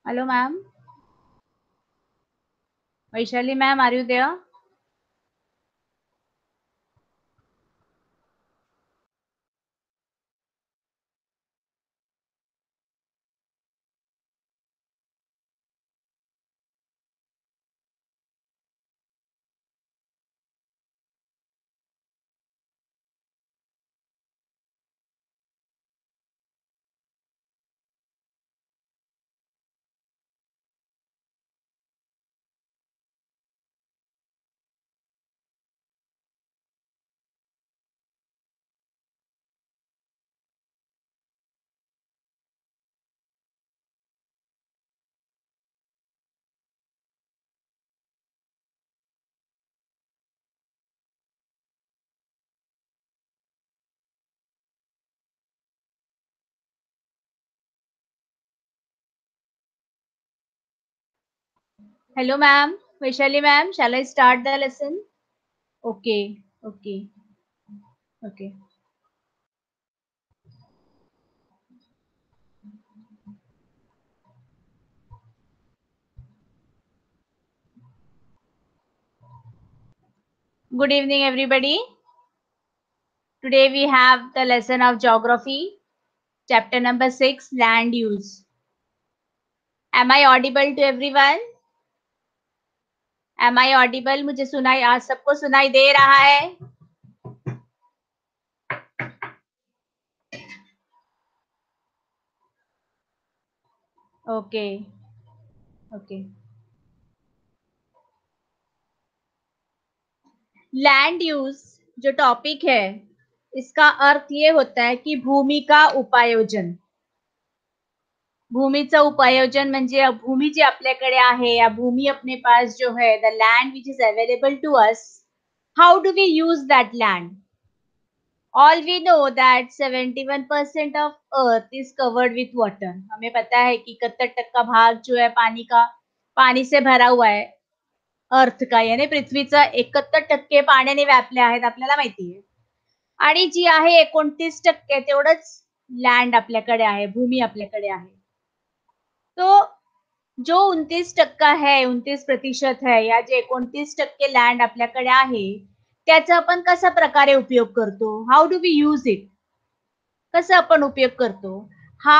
Hello, ma'am. Vaishali, ma'am, are you there? Hello, ma'am. Vaishali, ma'am. Shall I start the lesson? Okay. Okay. Okay. Good evening, everybody. Today we have the lesson of geography, chapter number 6, land use. Am I audible to everyone? Am I audible? मुझे सुनाई आज सबको सुनाई दे रहा है? Okay. Okay. Land use जो topic है इसका अर्थ ये होता है कि भूमि का उपायोजन. भूमीचं उपायोजन म्हणजे भूमी जी आपल्याकडे आहे या भूमी अपने पास जो है the land which is available to us, how do we use that land. All we know that 71% of earth is covered with water. हमें पता है कि 71% भाग जो है पानी का, पाणी से भरा हुआ है. अर्थ का यानी पृथ्वीचा 71% पाण्याने व्यापले आहेत आपल्याला माहिती आहे. आणि जी आहे 29% तेवढंच लँड आपल्याकडे आहे, भूमी आपल्याकडे आहे. तो जो 29% है, 29% है या जे 29% लँड आपल्याकडे आहे त्याचा आपण कशा प्रकारे उपयोग करतो, how do we use it, कसं आपण उपयोग करतो, हा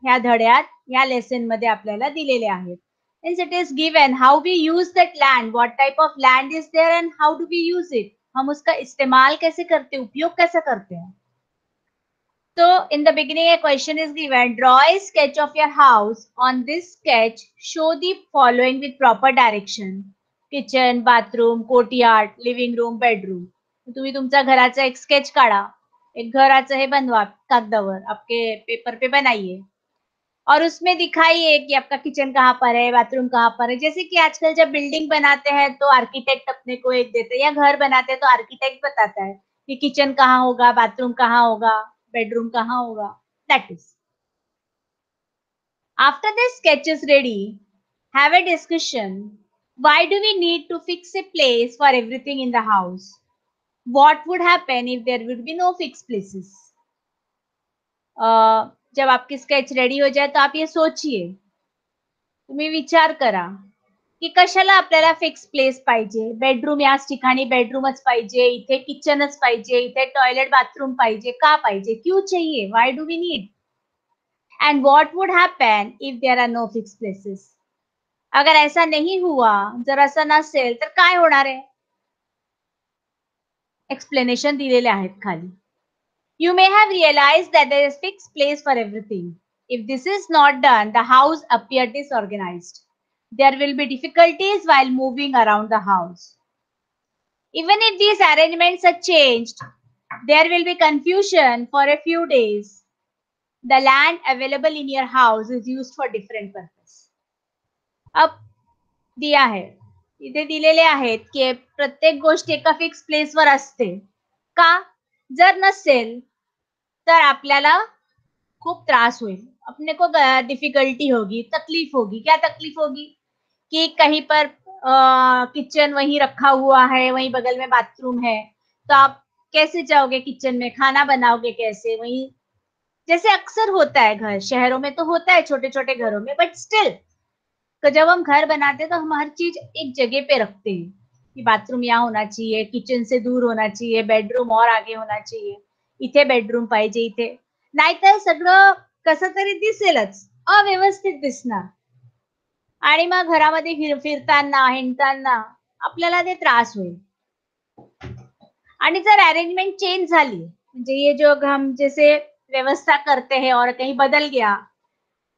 ह्या धड्यात या लेसन मध्ये आपल्याला दिलेले आहेत. Hence it is given how we use that land, what type of land is there and how do we use it. हम उसका इस्तेमाल कैसे करते, उपयोग कैसे करते हैं. So in the beginning a question is given, draw a sketch of your house. On this sketch show the following with proper direction. Kitchen, bathroom, courtyard, living room, bedroom. तुम्ही तुमच्या घराचा एक स्केच काढा, एक घराचं हे बनवा कागदावर, आपके पेपर पे बनाइए और उसमें दिखाइए कि आपका किचन कहाँ पर है, बाथरूम कहाँ पर है. जैसे कि आजकल जब बिल्डिंग बनाते हैं तो आर्किटेक्ट अपने को एक देते हैं, या घर बनाते हैं तो आर्किटेक्ट बताता है कि किचन कहाँ होगा, बाथरूम कहाँ होगा, bedroom kahan hoga. That is, after the sketch is ready, have a discussion. Why do we need to fix a place for everything in the house? What would happen if there would be no fixed places? जब आपकी sketch ready हो जाए तो आप ये सोचिए, तुम्ही विचार करा की कशाला आपल्याला फिक्स प्लेस पाहिजे. बेडरूम याच ठिकाणी बेडरूमच पाहिजे, इथे किचनच पाहिजे, इथे टॉयलेट बाथरूम पाहिजे, का पाहिजे, क्यों चाहिए, why do we need. And what would happen if there are no fixed places? अगर ऐसा नहीं हुआ, जर असं नसेल तर काय होणार आहे. एक्सप्लेनेशन दिलेले आहेत खाली. You may have realized that there is fixed place for everything. If this is not done, the house appears disorganized. There will be difficulties while moving around the house. Even if these arrangements are changed, there will be confusion for a few days. The land available in your house is used for different purpose. अब दिया आहे, इथे दिलेले आहेत की प्रत्येक गोष्ट एका fix प्लेसवर असते का. जर नसेल तर आपल्याला खूप त्रास होईल, अपने को डिफिकल्टी होगी, तकलीफ होगी. क्या तकलीफ होगी कि कहीं पर किचन वहीं रखा हुआ है, वहीं बगल में बाथरूम है, तो आप कैसे जाओगे किचन में, खाना बनाओगे कैसे वहीं. जैसे अक्सर होता है घर शहरों में तो होता है छोटे छोटे घरों में, बट स्टिल तो जब हम घर बनाते हैं तो हम हर चीज एक जगह पे रखते हैं की बाथरूम यहाँ होना चाहिए, किचन से दूर होना चाहिए, बेडरूम और आगे होना चाहिए, इथे बेडरूम पाहिजे, इथे नाहीतर सगळं कसं तरी दिसेलच, अव्यवस्थित दिसणार आणि मग घरामध्ये फिरताना हिंडताना आपल्याला ते त्रास होईल. आणि जर अरेंजमेंट चेंज झाली, म्हणजे ये जो हम जैसे व्यवस्था करते हैं और कहीं बदल गया,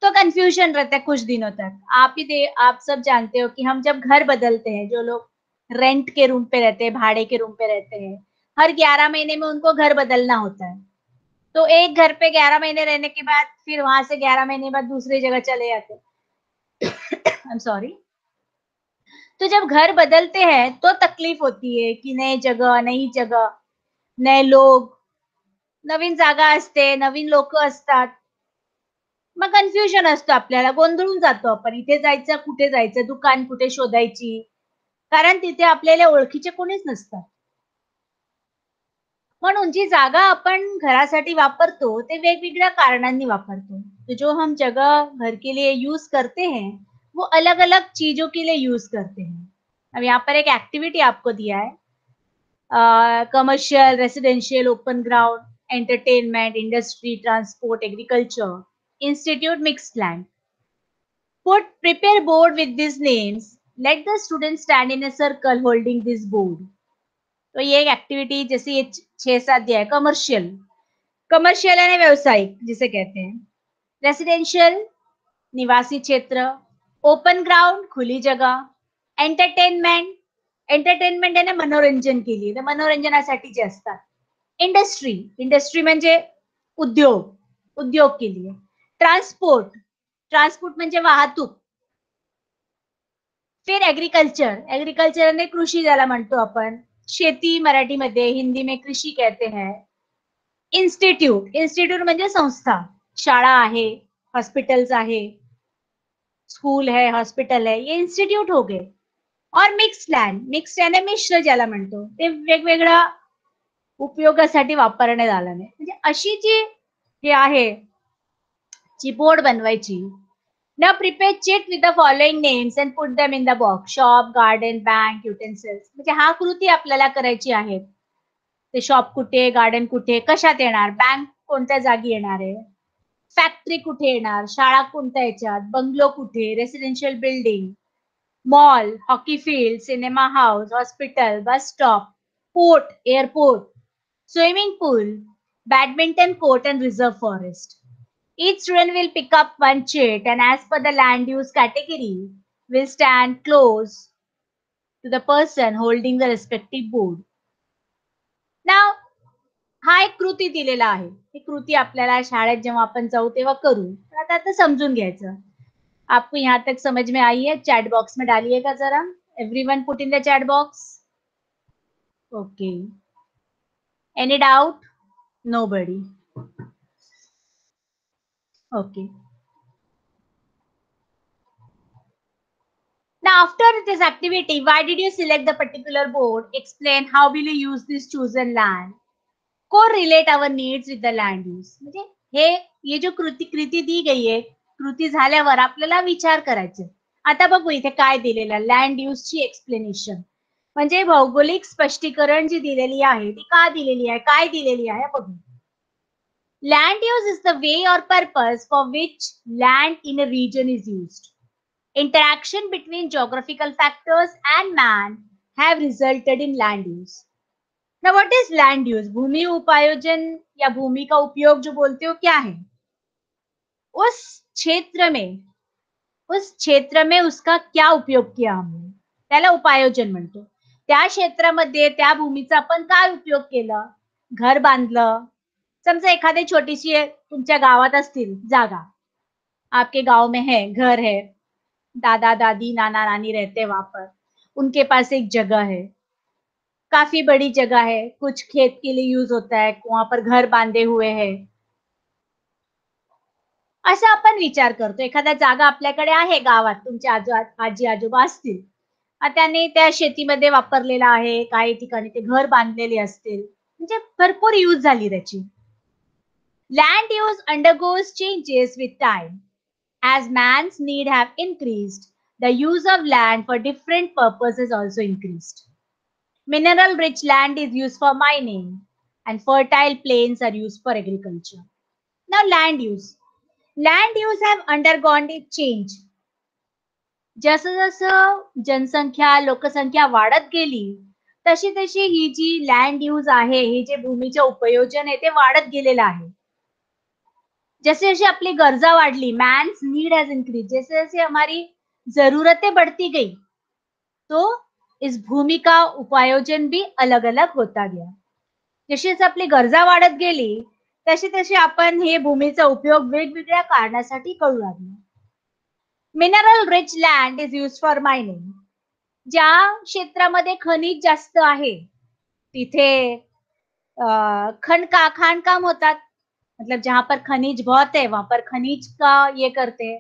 तो कंफ्यूजन रहता है कुछ दिनों तक. आप सब जानते हो कि हम जब घर बदलते हैं, जो लोग रेंट के रूम पे रहते हैं, भाड़े के रूम पे रहते हैं, हर 11 महीने में उनको घर बदलना होता है. तो एक घर पे 11 महीने रहने के बाद फिर वहां से 11 महीने बाद दूसरी जगह चले जाते. I am sorry. तो जब घर बदलते हैं तो तकलीफ होती है की नई जगह, नए लोग, नवीन जागा असते, नवीन लोक असतात. मग कन्फ्युजन असतं आपल्याला, गोंधळून जातो आपण. इथे जायचं, कुठे जायचं, दुकान कुठे शोधायची. कारण तिथे आपल्याला ओळखीचे कोणीच नसतात. म्हणून जी जागा आपण घरासाठी वापरतो, ते वेगवेगळ्या कारणांनी वापरतो. तो जो हम जगह घर के लिए यूज करते हैं, वो अलग-अलग चीजों के लिए यूज करते हैं. अब यहाँ पर एक एक्टिविटी आपको दिया है. Commercial, residential, open ground, entertainment, industry, transport, agriculture, institute, mixed land. Prepare board with these names. Let the students stand in a circle holding this board. तो ये एक एक्टिविटी जैसे ये 6-7 दिया है. कमर्शियल, कमर्शियल यानी व्यवसायिक जिसे कहते हैं. रेसिडेंशियल, निवासी क्षेत्र. ओपन ग्राउंड, खुली जगह. एंटरटेनमेंट, एंटरटेनमेंट यानी मनोरंजन के लिए, तर मनोरंजनासाठी जे असतात. इंडस्ट्री, इंडस्ट्री म्हणजे उद्योग, उद्योग के लिए. ट्रान्सपोर्ट, ट्रान्सपोर्ट म्हणजे वाहतूक. फिर एग्रीकल्चर, एग्रीकल्चर यानी कृषी ज्याला म्हणतो आपण. शेती मराठीमध्ये, हिंदी में कृषी कहते हैं. इन्स्टिट्यूट, इन्स्टिट्यूट म्हणजे संस्था, शाळा आहे, हॉस्पिटल्स आहे, स्कूल है, हॉस्पिटल है, ये इन्स्टिट्यूट हो गए. और मिक्स्ड लँड, मिक्स्ड यानी मिश्र ज्याला म्हणतो, ते वेगवेगळ्या उपयोगासाठी वापरण्यात आलं नाही. म्हणजे अशी जी हे आहे, जी बोर्ड बनवायची. Now prepare check with the following names and put them in the box. Shop, garden, bank, utensils. म्हणजे हा कृती आपल्याला करायची आहे. ते शॉप कुठे, गार्डन कुठे, कशात येणार, बँक कोणत्या जागी येणार आहे, फॅक्टरी कुठे येणार, शाळा कोणत्या याच्यात, बंगलो कुठे, residential building, mall, hockey field, cinema house, hospital, bus stop, port, airport, swimming pool, badminton court and reserve forest. Each student will pick up one sheet and as per the land use category will stand close to the person holding the respective board. Now, हा एक कृती दिलेला आहे. ही कृती आपल्याला शाळेत जेव्हा आपण जाऊ तेव्हा करू. आता आता समजून घ्यायचं. आपको यहाँ तक समझ में आई है? चैट बॉक्स में डालिएगा जरा. Everyone put in the chat box. Okay. Any doubt? Nobody. Okay. Now, after this activity, why did you select the particular board? Explain how will you use this chosen land? Co-relate our needs with the land use. म्हणजे ये जो कृती दी गई आहे, कृती झाल्यावर आपल्याला विचार करायचे. आता बघू इथे काय दिलेलं आहे, लँड यूज ची एक्सप्लेनेशन. म्हणजे भौगोलिक स्पष्टीकरण जी दिलेली आहे ती का दिलेली आहे, काय दिलेली आहे बघू. Land use is the way or purpose for which land in a region is used. Interaction between geographical factors and man have resulted in land use. Now what is land use? भूमि उपायोजन या भूमि का उपयोग जो बोलते हो क्या है? उस क्षेत्र में उसका क्या उपयोग किया हमने, त्याला उपायोजन म्हणतो. त्या क्षेत्रामध्ये त्या भूमीचा आपण काय उपयोग केला, घर बांधलं. समजा एखादी छोटीशी तुमच्या गावात असतील जागा, आपके गांव में है, घर है, दादा दादी नाना नानी रहते वहां पर, उनके पास एक जगह है, काफी बड़ी जगह है, कुछ खेत के लिए यूज होता है, वहां पर घर बांधे हुए हैं. असा आपण विचार करतो. एखादा जागा आपल्याकडे आहे गावात, तुमचे आजी आजोबा असतील, त्याने त्या शेतीमध्ये वापरलेला आहे, काही ठिकाणी ते घर बांधलेले असतील, म्हणजे भरपूर यूज झाली त्याची. Land use undergoes changes with time. As man's need have increased, the use of land for different purposes also increased. Mineral rich land is used for mining and fertile plains are used for agriculture. Now land use. Land use have undergone a change. जसं जसं जनसंख्या लोकसंख्या वाढत गेली तशी तशी ही जी land use आहे हे जे भूमीचे उपयोजन आहे ते वाढत गेलेलं आहे. जैसे जैसे अपनी गरजा वाढली मैन्स नीड हैज इंक्रीज जैसे जैसे हमारी जरूरतें बढ़ती गई तो इस भूमि का उपयोजन भी अलग अलग होता गया. जशी जशी आपली गरजा वाढत गेली तशी तशी आपण हे भूमीचा उपयोग वेगवेगळ्या कारणासाठी करू लागलो. Mineral rich land is use for mining. ज्या क्षेत्रामध्ये खनिज जास्त आहे तिथे खाणकाम होतात. मतलब जहां पर खनिज बहुत है वहां पर खनिज का ये करते हैं.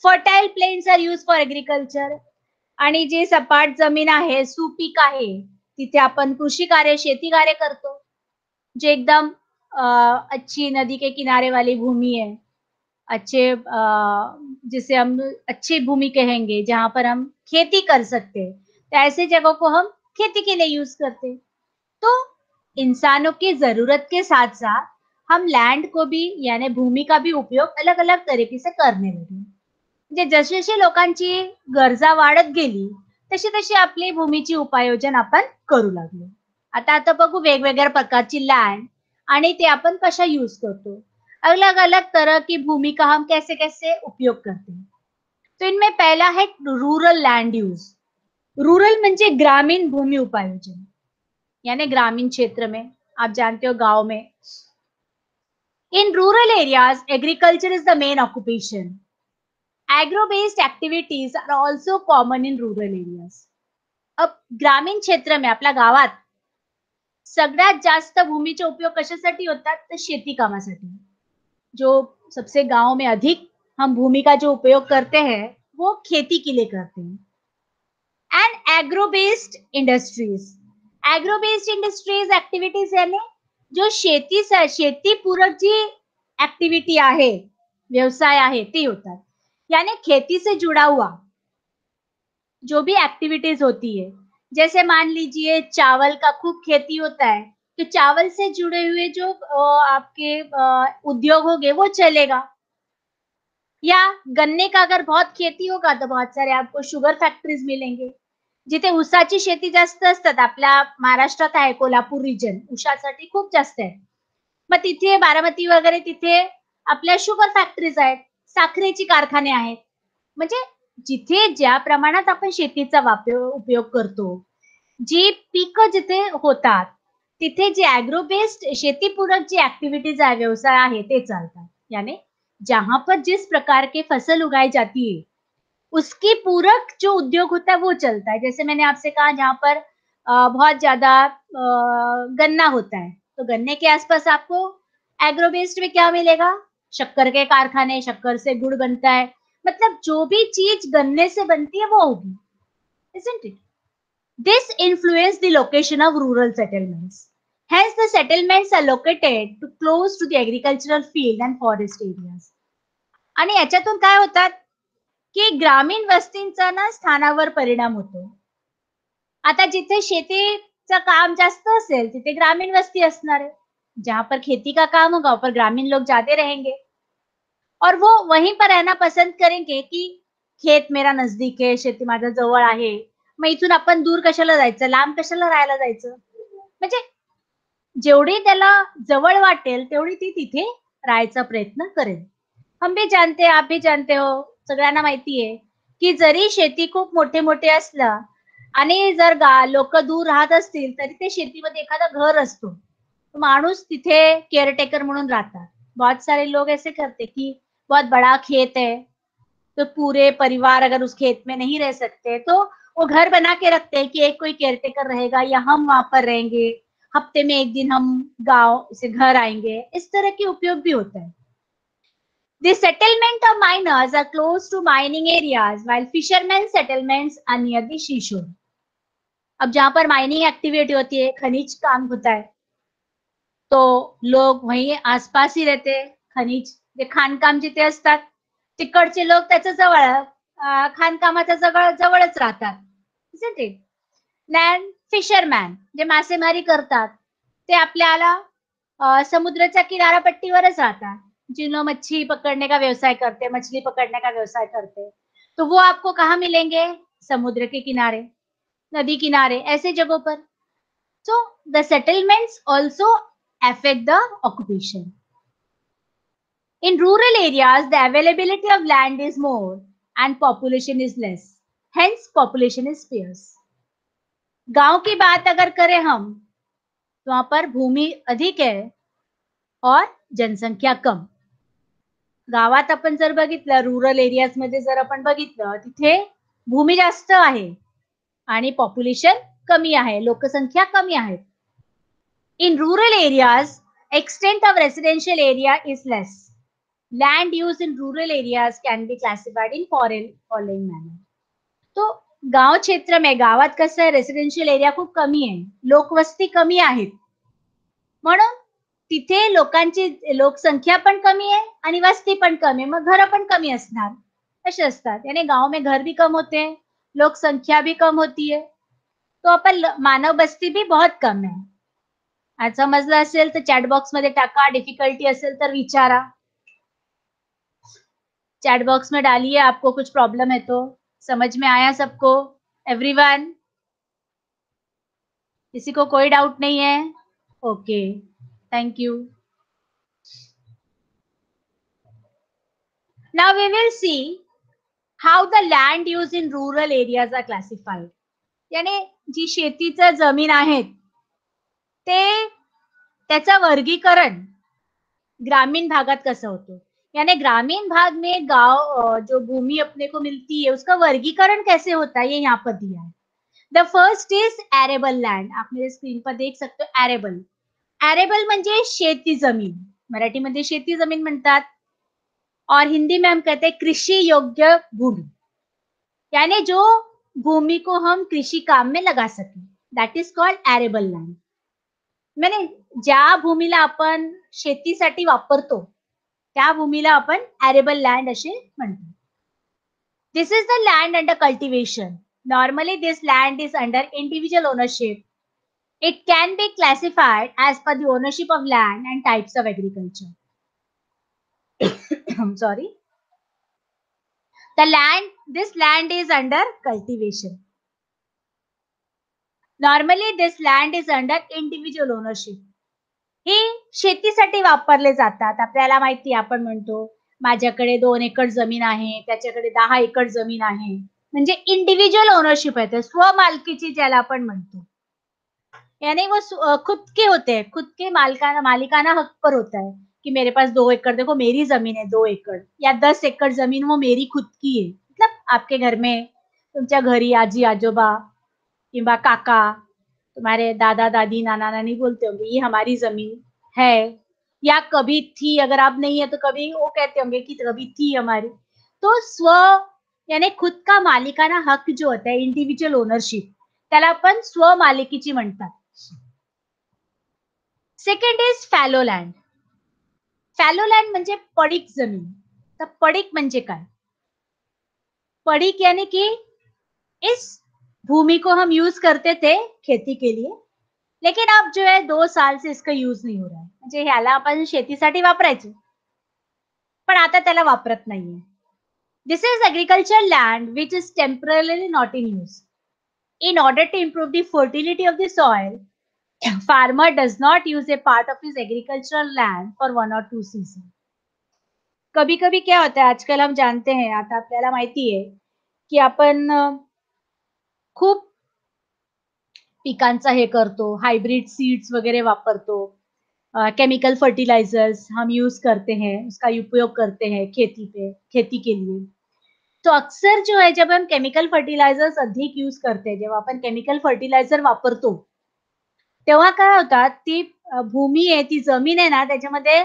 Fertile plains are use for agriculture. आणि जी सपाट जमीन आहे सुपीक आहे तिथे आपण कृषी कार्य शेती कार्य करतो. जो एकदम अच्छी नदी के किनारे वाली भूमि है अच्छे जिसे हम अच्छी भूमि कहेंगे जहां पर हम खेती कर सकते हैं तो ऐसे जगहों को हम खेती के लिए यूज करते हैं. तो इंसानों की जरूरत के साथ साथ हम लैंड को भी यानी भूमि का भी उपयोग अलग अलग तरीके से करने लगे. म्हणजे जशी जशी लोकांची गरजा वाढत गेली तशी तशी आपली भूमीची उपयोजन आपण करू लागलो. आता आता बघू वेगवेगळ्या प्रकारची लँड आणि ते आपण कशा यूज करतो. अलग अलग तरह की भूमि का हम कैसे कैसे उपयोग करते हैं. तो इनमें पहला है रूरल लैंड यूज. रूरल म्हणजे ग्रामीण भूमि उपयोजन यानी ग्रामीण क्षेत्र में आप जानते हो गांव में. In rural areas agriculture is the main occupation. Agro based activities are also common in rural areas. अब ग्रामीण क्षेत्र में आपल्या गावात सगळ्यात जास्त भूमीचे उपयोग कशासाठी होतात तर शेती कामासाठी. जो सबसे गांव में अधिक हम भूमि का जो उपयोग करते हैं वो खेती के लिए करते हैं. End agro based industries. Agro based industries activities यानी जो शेती पूरक जी एक्टिविटी आहे व्यवसाय आहे ते होतात. यानी खेती से जुड़ा हुआ जो भी एक्टिविटीज होती है जैसे मान लीजिए चावल का खूब खेती होता है तो चावल से जुड़े हुए जो आपके उद्योग होंगे वो चलेगा. या गन्ने का अगर बहुत खेती होगा तो बहुत सारे आपको शुगर फॅक्टरीज मिलेंगे. जिथे ऊसाची शेती जास्त असतात आपल्या महाराष्ट्रात आहे कोल्हापूर रिजन ऊसासाठी खूप जास्त आहे. मग तिथे बारामती वगैरे तिथे आपल्या शुगर फॅक्टरीज आहेत साखरेची कारखाने आहेत. म्हणजे जिथे ज्या प्रमाणात आपण शेतीचा उपयोग करतो जी पिकं जिथे होतात तिथे जे ऍग्रो बेस्ड शेतीपूरक जी एक्टिविटीज आहे व्यवसाय आहे ते चालतात. यानी जहां पर जिस प्रकार के फसल उगाई जाती है उसकी पूरक जो उद्योग होता है वो चलता है. जैसे मैंने आपसे कहा जहां पर बहुत ज्यादा गन्ना होता है तो गन्ने के आसपास आपको एग्रो बेस्ड में क्या मिलेगा शक्कर के कारखाने शक्कर से गुड़ बनता है. मतलब जो भी चीज गन्ने से बनती है वो होगी. Isn't it? This influenced the location of rural settlements. Hence, the settlements are located too close to the agricultural field and forest areas. आणि याच्यातून काय होतात की ग्रामीण वस्तींचा ना स्थानावर परिणाम होतो. आता जिथे शेतीचं काम जास्त असेल तिथे ग्रामीण वस्ती असणार आहे. जहां पर खेती का काम होगा पर ग्रामीण लोग जाते रहेंगे और वो वहीं पर रहना पसंद करेंगे की खेत मेरा नजदीक आहे शेती माझ्या जवळ आहे. मग इथून आपण दूर कशाला जायचं लांब कशाला राहायला जायचं. म्हणजे जेवढी त्याला जवळ वाटेल तेवढी ती तिथे राहायचा प्रयत्न करेल. हम भी जानते आप भी जानते हो सगळ्यांना माहिती आहे की जरी शेती खूप मोठे मोठे असलं आणि जर लोक दूर राहत असतील तरी ते शेतीमध्ये एखादा घर असतो माणूस तिथे केअरटेकर म्हणून राहतात. बहुत सारे लोग ऐसे करते कि बहुत बड़ा खेत है तो पूरे परिवार अगर उस खेत में नहीं रह सकते तो वो घर बना के रखते हैं कि एक कोई केयरटेकर रहेगा या हम वहां पर रहेंगे हफ्ते में एक दिन हम गांव से घर आएंगे. इस तरह के उपयोग भी होता है. The settlement of miners are close to mining areas while fishermen settlements are near the seashore. अब जहां पर माइनिंग एक्टिविटी होती है खनिज काम होता है तो लोग वहीं आसपास ही रहते. खनिज जे खाणकाम जिथे असतात तिकडचे लोक त्याच्या जवळ खाणकामाच्या जवळच राहतात. isn't it? लँड फिशरमॅन जे मासेमारी करतात ते आपल्याला समुद्राच्या किनारापट्टीवरच राहतात. जिन्हों मच्छी पकड़ने का व्यवसाय करते, मछली पकड़ने का व्यवसाय करते, तो वो आपको कहाँ मिलेंगे? समुद्र के किनारे, नदी किनारे, ऐसे जगहों पर. So the settlements also affect the occupation. In rural areas, the availability of land is more and population is less. Hence, population is scarce. गांव की बात अगर करें हम, तो वहां पर भूमि अधिक है और जनसंख्या कम. गावात आपण जर बघितलं, रुरल एरियाज मध्ये जर आपण बघितलं, तिथे भूमी जास्त आहे आणि पॉप्युलेशन कमी आहे, लोकसंख्या कमी आहे. In rural areas, extent of residential area is less. Land use in rural areas can be classified in following manner. तो गाव क्षेत्र में, गावात कसं आहे, रेसिडेन्शियल एरिया खूप कमी आहे, लोकवस्ती कमी आहेत, म्हणून तिथे लोकांची लोकसंख्या पण कमी आहे आणि वस्ती पण कमी आहे, मग घर पण कमी असणार, असे असतात. यानी गाव में घर भी कम होते हैं, लोक संख्या भी कम होती है, तो अपन मानव बस्ती भी बहुत कम है. आज समजलं असेल तर चॅट बॉक्स मध्ये टाका, डिफिकल्टी असेल तर विचारा. चैट बॉक्स में डालिए आपको कुछ प्रॉब्लम है तो. समझ में आया सबको? एवरीवन? किसी को कोई डाउट नहीं है? Okay, thank you. Now we will see how the land use in rural areas are classified. यानी जी शेतीचं जमीन आहेत ते त्याचं वर्गीकरण ग्रामीण भागात कसं होतं. यानी ग्रामीण भाग में गांव जो भूमि अपने को मिलती है उसका वर्गीकरण कैसे होता है, ये यहाँ पर दिया है. The first is arable land. आप मेरे स्क्रीन पर देख सकते हो एरेबल. एरेबल म्हणजे शेती जमीन, मराठीमध्ये शेती जमीन म्हणतात और हिंदी में हम कहते हैं कृषि योग्य भूमि, यानी जो भूमि को हम कृषि काम में लगा सके, that is called arable land. म्हणजे ज्या भूमीला आपण शेतीसाठी वापरतो त्या भूमीला आपण एरेबल लँड असे म्हणतो. This is the land under cultivation. Normally this land is under individual ownership. It can be classified as per the ownership of land and types of agriculture. I'm sorry. This land is under cultivation. Normally this land is under individual ownership. ही शेतीसाठी वापरले जातात. आपल्याला माहिती, आपण म्हणतो माझ्याकडे 2 acre जमीन आहे, त्याच्याकडे 10 एकर जमीन आहे, म्हणजे इंडिव्हिज्युअल ओनरशिप आहे, स्वमालकीची ज्याला आपण म्हणतो. यानी वो खुद के होते हैं, खुद के मालिकाना हक पर होता है कि मेरे पास 2 एकड़, देखो मेरी जमीन है 2 एकड़ या 10 एकड़ जमीन वो मेरी खुद की है. मतलब आपके घर में तुमच्या घरी आजी आजोबा किंवा काका, तुम्हारे दादा दादी नाना नानी बोलते होंगे ये हमारी जमीन है, या कभी थी, अगर आप नहीं है तो कभी वो कहते होंगे कि कभी थी हमारी. तो स्व यानी खुद का मालिकाना हक जो होता है, इंडिव्हिज्युअल ओनरशिप, त्याला आपण स्वमालिकीची म्हणतात. Second is fallow land. Fallow land म्हणजे पडीक जमीन. तर पडीक म्हणजे काय? पडीक यानी कि इस भूमि को हम यूज करते थे खेती के लिए, लेकिन अब जो है 2 साल से इसका यूज नहीं हो रहा है. म्हणजे ह्याला आपण शेतीसाठी वापरायचो पण आता त्याला वापरत नाहीये. This is agriculture land which is temporarily not in use. In order to improve the fertility of the soil, farmer does not use a part of his agricultural land for 1 or 2 seasons. कभी कभी क्या होता है, आजकल हम जानते हैं, आता आपल्याला माहिती आहे की आपण खूप पिकांचा हे करतो, हाइब्रिड सीड्स वगैरह वापरतो, केमिकल फर्टिलाइजर्स हम यूज करते हैं, उसका उपयोग करते हैं खेती के लिए. तो अक्सर जो है जब हम केमिकल फर्टिलायझर्स अधिक यूज करते, जेव्हा आपण केमिकल फर्टिलायझर वापरतो तेव्हा काय होतात, ती भूमी आहे, ती जमीन आहे ना, त्याच्यामध्ये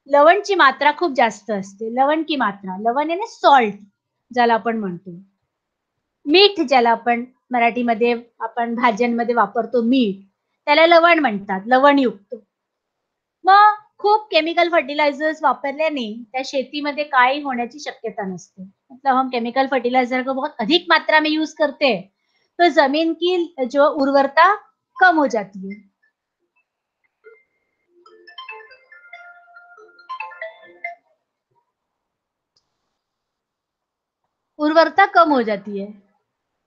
लवणची मात्रा खूप जास्त असते. लवण की मात्रा, लवण आहे ना सॉल्ट ज्याला आपण म्हणतो, मीठ ज्याला आपण मराठीमध्ये आपण भाज्यांमध्ये वापरतो मीठ, त्याला लवण म्हणतात, लवणयुक्त. मग खूप केमिकल फर्टिलायझर्स वापरल्याने त्या शेतीमध्ये काही होण्याची शक्यता नसते. मतलब हम केमिकल फर्टिलाइजर को बहुत अधिक मात्रा में यूज करते हैं, तो जमीन की जो उर्वरता कम हो जाती है। उर्वरता कम हो जाती है.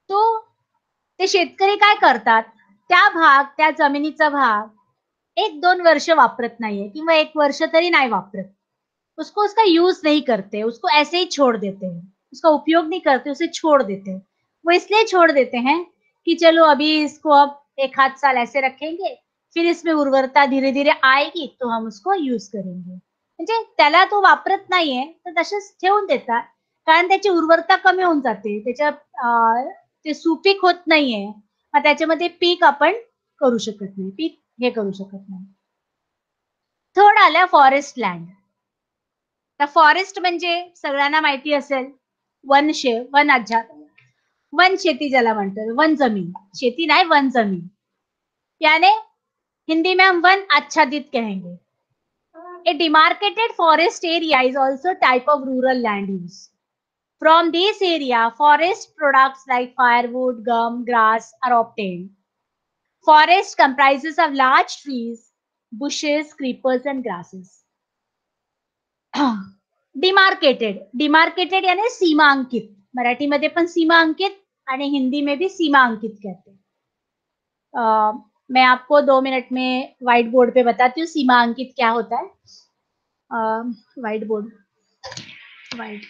तो ते शेतकरी काय करतात, त्या जमिनीचा भाग 1-2 वर्ष वापरत नाहीये किंवा 1 वर्ष तरी नाही वापरत. उसको उसका यूज नहीं करते, उसको ऐसे ही छोड़ देते हैं, उसका उपयोग नहीं करते, उसे छोड़ देते हैं. वो इसलिए छोड़ देते हैं कि चलो अभी इसको अब 1 आध साल ऐसे रखेंगे, फिर इसमें उर्वरता धीरे धीरे आएगी तो हम उसको यूज करेंगे. म्हणजे त्याला तो वापरत नाहीये तर तसेच ठेवून देतात, कारण त्याची उर्वरता कमी होऊन जाते, ते सुपीक होत नाहीये, मग त्याच्यामध्ये पीक आपण करू शकत नाही, पीक हे करू शकत नाही. थर्ड आलं फॉरेस्ट लँड. तर फॉरेस्ट म्हणजे सगळ्यांना माहिती असेल, वन शेती ज्याला म्हणतात, वन जमीन, शेती नाही वन जमीन, यानी हिंदी में हम वन आच्छादित कहेंगे. A demarcated forest area is also type of rural land use. From this area, forest products like firewood, gum, grass are obtained. Forest comprises of large trees, bushes, creepers and grasses. Demarcated यानी सीमांकित, मराठीमध्ये पण सीमांकित आणि हिंदी में भी सीमांकित कहते हैं. मैं आपको 2 मिनट में व्हाइट बोर्ड पे बताती हूँ सीमांकित क्या होता है. व्हाइट बोर्ड, व्हाइट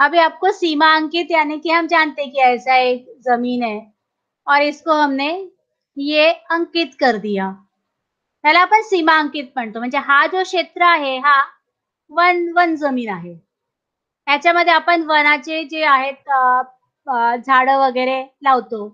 अभी आपको सीमांकित यानी कि हम जानते हैं कि ऐसा एक जमीन है और इसको हमने ये अंकित कर दिया, त्याला आपण सीमांकित म्हणतो. म्हणजे हा जो क्षेत्र आहे हा वन जमीन आहे. ह्याच्यामध्ये आपण वनाचे जे आहेत झाडं वगैरे लावतो.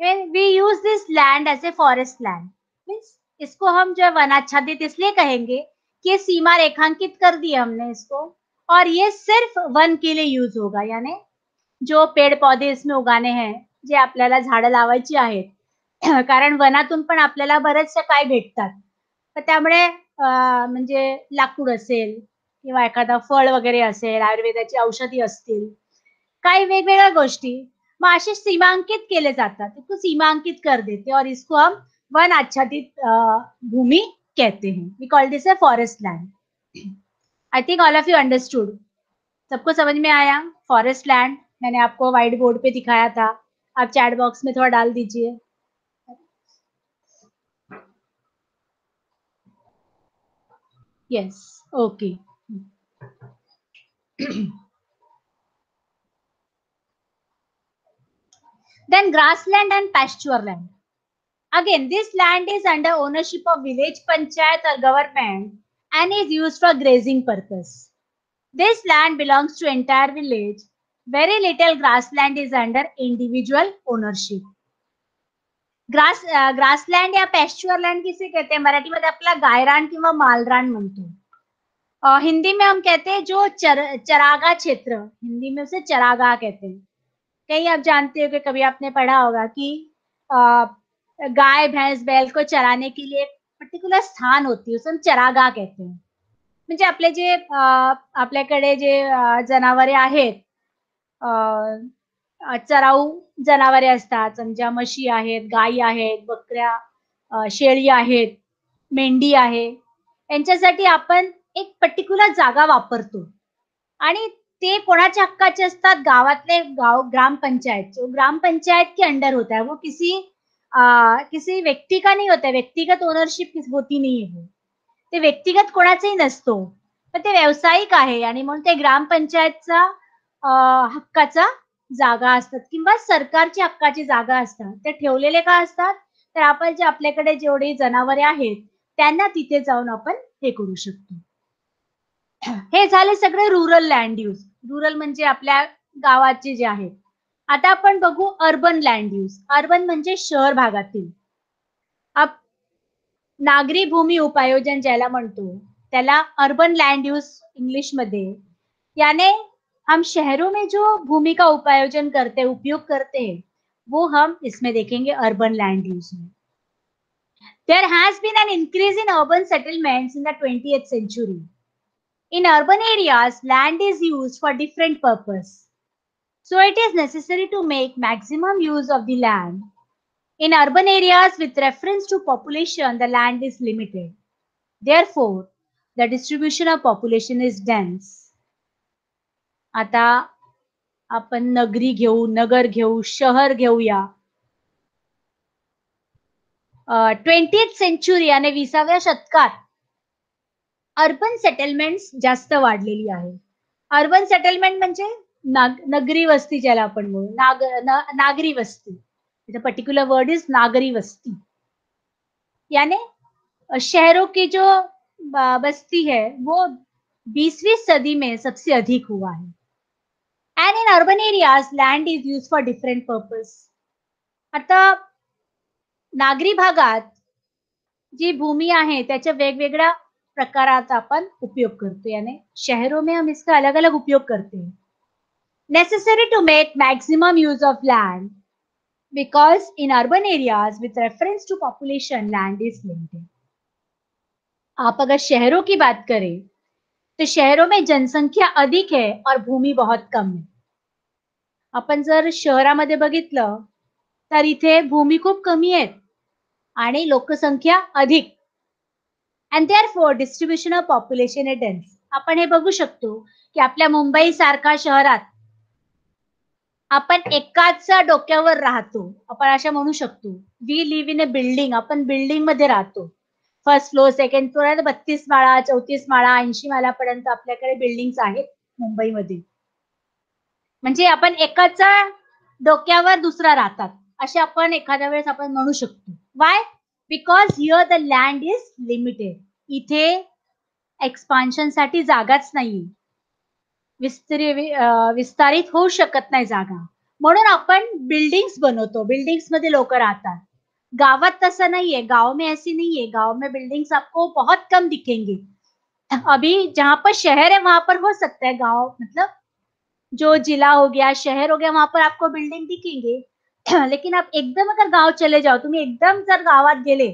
We use this land as a forest land. Means इसको हम जो है वनाच्छादित इसलिए कहेंगे कि ये सीमा रेखांकित कर दी हमने इसको, और ये सिर्फ वन के लिए यूज होगा. यानी जो पेड़ पौधे इसमें उगाने हैं, जे आपल्याला झाडं लावायची आहेत, कारण वनातून पण आपल्याला बरेचसे काय भेटतात. तर त्यामुळे म्हणजे लाकूड असेल किंवा एखादा फळ वगैरे असेल, आयुर्वेदाची औषधी असतील, काही वेगवेगळ्या गोष्टी मग असे सीमांकित केले जातात. इसको सीमांकित कर देते और इसको हम वन आच्छादित भूमि कहते हैं. We call this a forest land. I think all of you understood. सबको समझ में आया? फॉरेस्ट लैंड मैंने आपको व्हाइट बोर्ड पे दिखाया था, आप चैट बॉक्स में थोड़ा डाल दीजिए. Yes, okay. Then grassland and pasture land. Again, this land is under ownership of village panchayat or government and is used for grazing purpose. This land belongs to entire village. Very little grassland is under individual ownership. Grassland या पॅश्च्युअर land किसे कहते हैं? मराठी मध्ये आपला गायरान किंवा मालरान म्हणतो. हिंदी में हम कहते हैं जो चरागा क्षेत्र, हिंदी में उसे चरागाह कहते हैं. कहीं आप जानते हो कि कभी आपने पढ़ा होगा कि गाय भैंस बैल को चराने के लिए पर्टिक्युलर स्थान होती है, उसे हम चरागाह कहते हैं. म्हणजे आपले जे आपल्याकडे जे जनावरे आहेत, चराऊ जनावरे असतात, समजा म्हशी आहेत, गायी आहेत, बकऱ्या, शेळी आहेत, मेंढी आहे, यांच्यासाठी आपण एक पर्टिक्युलर जागा वापरतो आणि ते कोणाच्या हक्काचे असतात? गावातले ग्रामपंचायत, जो ग्रामपंचायत के अंडर होता है, वो किसी किसी व्यक्ती का नहीं होता, व्यक्तिगत ओनरशिप होती नाही आहे. ते व्यक्तिगत कोणाचाही नसतो, पण ते व्यावसायिक आहे आणि म्हणून ते ग्रामपंचायतचा हक्काचा जागा असतात किंवा सरकारची हक्काची जागा असतात. ते ठेवलेले का असतात? तर आपण जे आपल्याकडे जेवढी जनावरे आहेत, त्यांना तिथे जाऊन आपण हे करू शकतो. हे झाले सगळे रुरल लँड यूज. रुरल म्हणजे आपल्या गावाचे जे आहेत. आता आपण बघू अर्बन लँड यूज. अर्बन म्हणजे शहर भागातील. नागरी भूमी उपयोजन ज्याला म्हणतो, त्याला अर्बन लैंड यूज इंग्लिश में, यानी हम शहरों में जो भूमि का उपयोजन करते हैं, उपयोग करते हैं, वो हम इसमें देखेंगे अर्बन लैंड यूज में. There has been an increase in urban settlements in the 20th century. In urban areas, land is used for different purpose. So it is necessary to make maximum use of the land. In urban areas with reference to population, the land is limited. Therefore, the distribution of population is dense. आता आपण नगरी घेऊ, नगर घेऊ, शहर घेऊया. 20th century आणि 20व्या शतकात urban settlements जास्त वाढलेली आहे. अर्बन सेटलमेंट म्हणजे नगरी वस्ती ज्याला आपण म्हणू, नागरी वस्ती. द पर्टिकुलर वर्ड इज नागरी वस्ती. यानी शहरों की जो बस्ती है वो 20वीं सदी में सबसे अधिक हुआ है. And in urban areas, land is used for different purpose. आता नागरी भागात जी भूमि आहे त्याच्या वेगवेगळ्या प्रकारात आपण उपयोग करतो. यानी शहरों में हम इसका अलग अलग उपयोग करते हैं. Necessary to make maximum use of land because in urban areas with reference to population land is limited. आप अगर शहरों की बात करें तो शहरों में जनसंख्या अधिक है और भूमि बहुत कम है. आपण जर शहरामध्ये बघितलं तर इथे भूमी खूप कमी आहेत आणि लोकसंख्या अधिक. And therefore distribution of population is dense. आपण हे बघू शकतो की आपल्या मुंबई सारख्या शहरात आपण एकाच डोक्यावर राहतो. आपण अशा म्हणू शकतो we live in a building. आपण बिल्डिंग मध्ये राहतो. फर्स्ट फ्लोर, सेकंड फ्लोर, 32 माळा, 34 माळा, 80 माळापर्यंत आपल्याकडे बिल्डिंग्स आहेत मुंबईमध्ये. म्हणजे आपण एकाच डोक्यावर दुसरा राहतात असे आपण एखाद्या वेळेस आपण म्हणू शकतो. Y? Because here the land is limited. इथे एक्सपान्शन साठी जागाच नाही, विस्तारित होऊ शकत नाही जागा, म्हणून आपण बिल्डिंग्स बनवतो. बिल्डिंग्स मध्ये लोक राहतात. गावात तसं नाहीये. गाव में ऐसी नहीं है. गाव में बिल्डिंग्स आपको बहुत कम दिखेंगे. अभी जहां पर शहर है वहां पर हो सकता है. गांव मतलब जो जिला हो गया, शहर हो गया, वहां पर आपको बिल्डिंग दिखेंगे. लेकिन आप एकदम अगर गाव चले जाओ, तुम्ही एकदम जर गावात गेले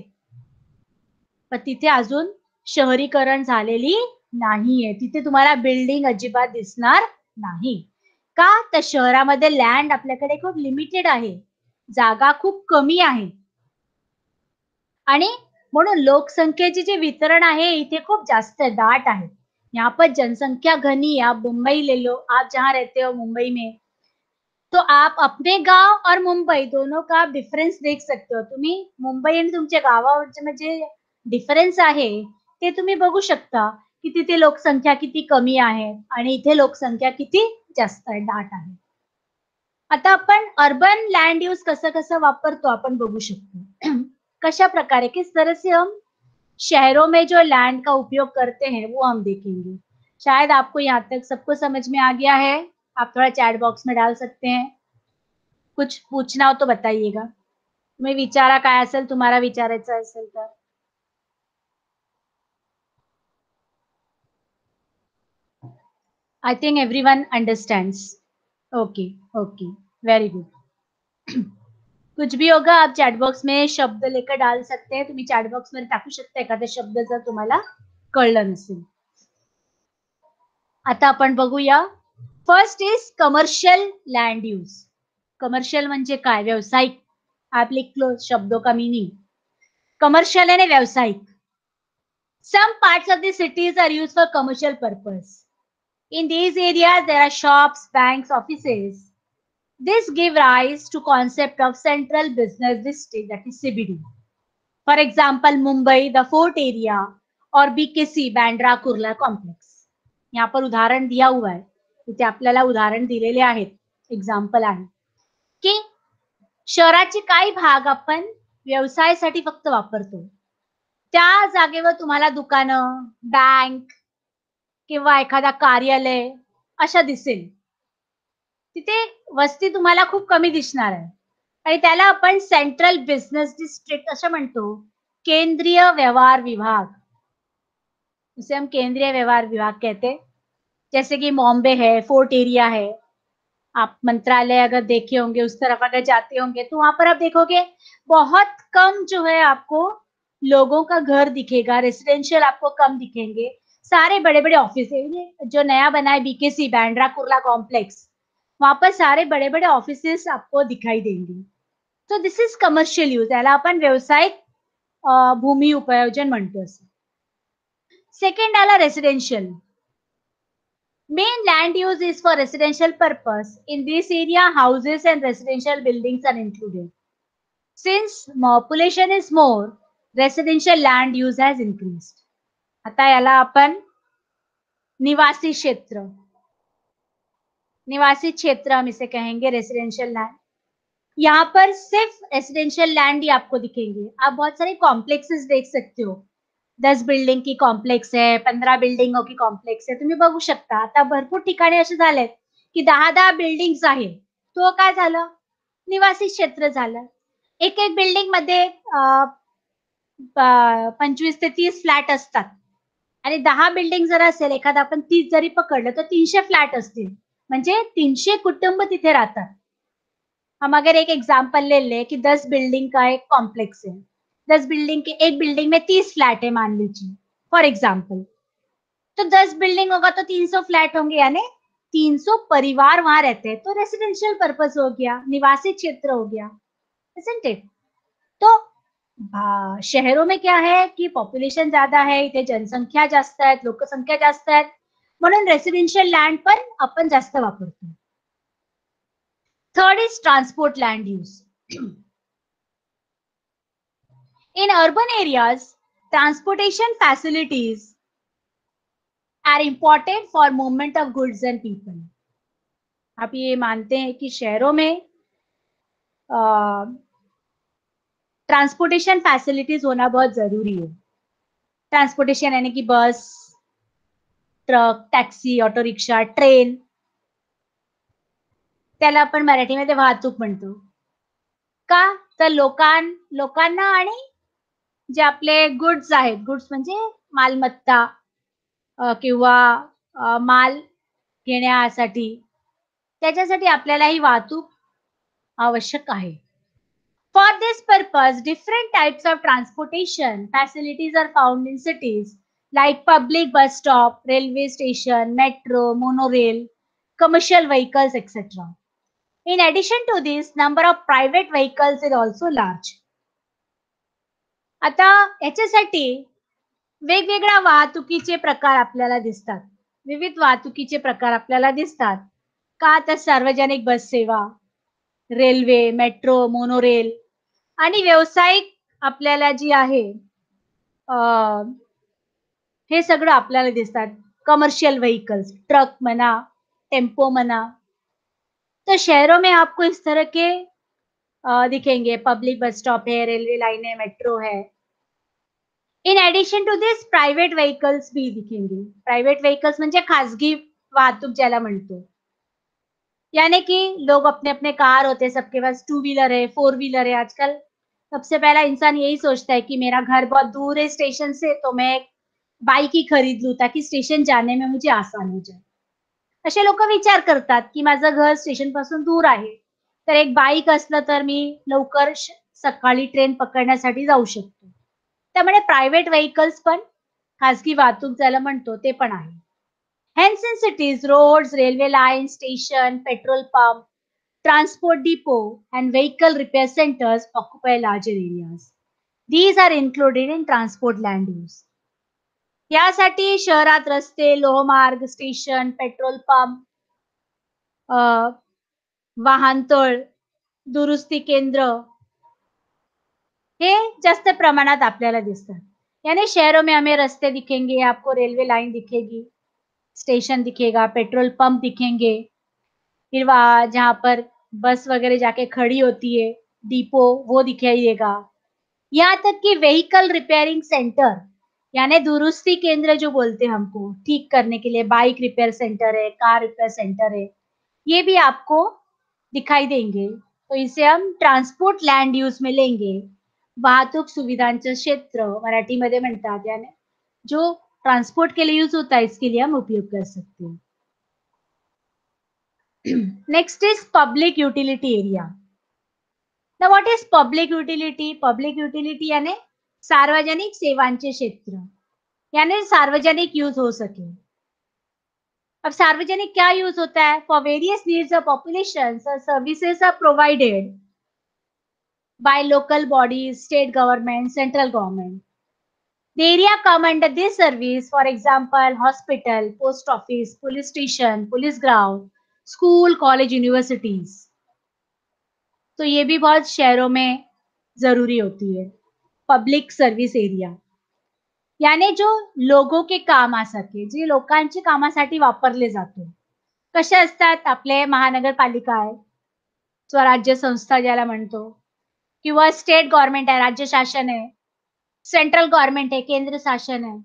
तर तिथे अजून शहरीकरण झालेली नाहीये. तिथे तुम्हाला बिल्डिंग अजिबात दिसणार नाही. का? तर शहरामध्ये लँड आपल्याकडे खूप लिमिटेड आहे, जागा खूप कमी आहे आणि म्हणून लोकसंख्येचे जे वितरण आहे इथे खूप जास्त दाट आहे. यहाँ पर जनसंख्या घनी है. आप मुंबई ले लो. आप जहाँ रहते हो मुंबई में, तो आप अपने गाव और मुंबई दोनों का डिफरन्स देख सकते हो. तुम्ही मुंबई आणि तुमच्या गावावरचे म्हणजे डिफरन्स आहे ते तुम्ही बघू शकता की तिथे लोकसंख्या किती कमी आहे आणि इथे लोकसंख्या किती जास्त आहे, दाट आहे. आता आपण अर्बन लैंड यूज कसं कसं वापरतो आपण बघू शकतो. कशा प्रकारे? किस तरह से हम शहरों में जो लैंड का उपयोग करते हैं वो हम देखेंगे. शायद आपको यहाँ तक सबको समझ में आ गया है. आप थोड़ा चैट बॉक्स में डाल सकते हैं. कुछ पूछना हो तो बताइएगा. तुम्ही विचारा काय असेल, तुम्हाला विचारायचं असेल तर. I think everyone understands. Okay, okay, very good. कुछ भी होगा आप चैट बॉक्स में शब्द लेकर डाल सकते हैं. तुम्ही चॅट बॉक्स मध्ये टाकू शकता एखादा शब्द जर तुम्हाला कळलं नसेल. आता आपण बघूया. First is commercial land use. Commercial म्हणजे काय? व्यावसायिक. आप लिख लो शब्दों का मीनिंग. कमर्शियल यानी व्यावसायिक. Some parts of the cities are used for commercial purpose. In these areas, there are shops, banks, offices. This give rise to concept of central business district, that is CBD. For example, Mumbai, the Fort area, और BKC, Bandra Kurla complex. यहाँ पर उदाहरण दिया हुआ आहे. इथे आपल्याला उदाहरण दिलेले आहेत, एक्झाम्पल आहे की शहराचे काही भाग आपण व्यवसायासाठी फक्त वापरतो. त्या जागेवर तुम्हाला दुकानं, बँक किंवा एखादा कार्यालय अशा दिसेल. तिथे वस्ती तुम्हाला खूप कमी दिसणार आहे आणि त्याला आपण सेंट्रल बिझनेस डिस्ट्रिक्ट असं म्हणतो. केंद्रीय व्यवहार विभाग, उसे हम केंद्रीय व्यवहार विभाग कहते हैं. जैसे कि बॉम्बे है, फोर्ट एरिया है. आप मंत्रालय अगर देखे होंगे, उस तरफ अगर जाते होंगे तो वहां पर आप देखोगे बहुत कम जो है आपको लोगों का घर दिखेगा, रेसिडेंशियल आपको कम दिखेंगे. सारे बड़े बड़े ऑफिस है जो नया बना है बीकेसी, बँड्रा कुर्ला कॉम्प्लेक्स, वहां पर सारे बड़े बड़े ऑफिसेस आपको दिखाई देंगे. तो दिस इज कमर्शियल यूज, याला आपण व्यावसायिक भूमी उपयोजन म्हणतो. सेकंड आला residential. Main land use is for residential purpose. In this area, houses and residential buildings are included. Since population is more, residential land use has increased. आता याला आपण निवासी क्षेत्र, निवासी क्षेत्र हम इसे कहेंगे रेसिडेंशियल लैंड. यहाँ पर सिर्फ रेसिडेंशियल लैंड ही आपको दिखेंगे. आप बहुत सारे कॉम्प्लेक्सेस देख सकते हो. 10 बिल्डिंग की कॉम्प्लेक्स आहे, 15 बिल्डिंगो की कॉम्प्लेक्स आहे. तुम्ही बघू शकता आता भरपूर ठिकाणी असे झालेत की 10-10 बिल्डिंग्स आहे. तो काय झालं, निवासी क्षेत्र झालं. एक एक बिल्डिंग मध्ये 25 ते 30 फ्लॅट असतात आणि 10 बिल्डिंग जर असेल, एखादा आपण 30 जरी पकडलं तर 300 फ्लॅट असतील, म्हणजे 300 कुटुंब तिथे राहतात. हम अगर एक एग्जाम्पल ले लें कि 10 बिल्डिंग का एक कॉम्प्लेक्स है, 10 बिल्डिंग के एक बिल्डिंग में 30 फ्लैट है मान लीजिए फॉर एग्जाम्पल. तो 10 बिल्डिंग होगा तो 300 फ्लैट होंगे, यानी 300 परिवार वहां रहते हैं. तो रेसिडेंशियल पर्पस हो गया, निवासी क्षेत्र हो गया, isn't it? तो शहरों में क्या है की पॉप्युलेशन ज्यादा है, इथे जनसंख्या जास्त आहेत, लोकसंख्या जास्त आहेत, म्हणून रेसिडेंशियल लँड पण आपण जास्त वापरतो. Third is transport land use. In urban areas, transportation facilities are important for movement of goods and people. आप ये मानते हैं कि शहरों में ट्रांसपोर्टेशन फैसिलिटीज होना बहुत जरूरी है. ट्रांसपोर्टेशन यानी कि bus, truck, taxi, auto rickshaw, train, त्याला आपण मराठीमध्ये वाहतूक म्हणतो. का तर लोकांना आणि जे आपले गुड्स आहेत, गुड्स म्हणजे मालमत्ता किंवा माल घेण्यासाठी, त्याच्यासाठी आपल्याला ही वाहतूक आवश्यक आहे. For this purpose, different types of transportation facilities are found in cities like public bus stop, railway station, metro, monorail, commercial vehicles, etc. In addition to this, number of private vehicles is also large. आता याच्यासाठी वेगवेगळ्या वाहतुकीचे प्रकार आपल्याला दिसतात. विविध वाहतुकीचे प्रकार आपल्याला दिसतात. का तर सार्वजनिक बस सेवा, रेल्वे, मेट्रो, मोनोरेल आणि व्यावसायिक आपल्याला जी आहे हे सगळं आपल्याला दिसतात. कमर्शियल व्हीकल्स, ट्रक म्हणा, टेम्पो म्हणा. तो शहरों में आपको इस तरह के दिखेंगे. पब्लिक बस स्टॉप है, रेलवे लाइन है, मेट्रो है. In addition to this private vehicles भी दिखेंगे. प्रायव्हेट व्हेइकल्स म्हणजे खासगी वाहतूक ज्याला म्हणतो. यानी कि लोग अपने अपने कार होते हैं, सबके पास 2 व्हीलर है, 4 व्हीलर है. आजकल सबसे पहला इंसान यही सोचता है कि मेरा घर बहुत दूर है स्टेशन से, तो मैं एक बाईक ही खरीद लूं ताकि स्टेशन जाने में मुझे आसान हो जाए. असे लोक विचार करतात की माझं घर स्टेशन पासून दूर आहे, तर एक बाईक असलं तर मी लवकर सकाळी ट्रेन पकडण्यासाठी जाऊ शकतो. त्यामुळे प्रायव्हेट व्हेइकल्स पण खासगी वाहतूक ज्याला म्हणतो ते पण आहे. Hence in cities, roads, railway lines, station, petrol pump, transport depot and vehicle repair centers occupy larger areas. These are included in transport land use. यासाठी शहरात रस्ते, लोहमार्ग, स्टेशन, पेट्रोल पंप, वाहनतळ, दुरुस्ती केंद्र हे जास्त प्रमाणात आपल्याला दिसतात. यानी शहरों में हमें रास्ते दिखेंगे, आपको रेलवे लाइन दिखेगी, स्टेशन दिखेगा, पेट्रोल पंप दिखेंगे, फिर वहाँ जहाँ पर बस वगैरह जाके खड़ी होती है, डिपो वो दिखाई देगा। यहाँ तक कि व्हीकल रिपेयरिंग सेंटर यानी दुरुस्ती केंद्र जो बोलते हैं हमको, ठीक करने के लिए बाइक रिपेयर सेंटर है, कार रिपेयर सेंटर है, ये भी आपको दिखाई देंगे. तो इसे हम ट्रान्सपोर्ट लँड यूजमध्ये लेंगे. वाहतूक सुविधांचं क्षेत्र मराठीमध्ये म्हणतात. यानी जो ट्रांसपोर्ट के लिए यूज होता है इसके लिए हम उपयोग कर सकते हैं. Next is public utility area. Now what is public utility? Public utility यानी सार्वजनिक सेवांचे क्षेत्र यानी सार्वजनिक यूज हो सके. अब सार्वजनिक क्या यूज होता है? For various needs of population services are provided by local bodies, state government, central government. The area come under this service, for example, hospital, post office, police station, police ground, school, college, universities. तो ये भी बहुत शहरों में जरूरी होती है. Public service area याने जो लोगों के काम आ सके, जे लोकांच्या कामासाठी वापरले जातो. कशा असतात? आपले महानगरपालिका आहे, स्वराज्य संस्था ज्याला म्हणतो, किंवा स्टेट गवर्नमेंट है, राज्य शासन है, सेंट्रल गवर्नमेंट है, केंद्र शासन है.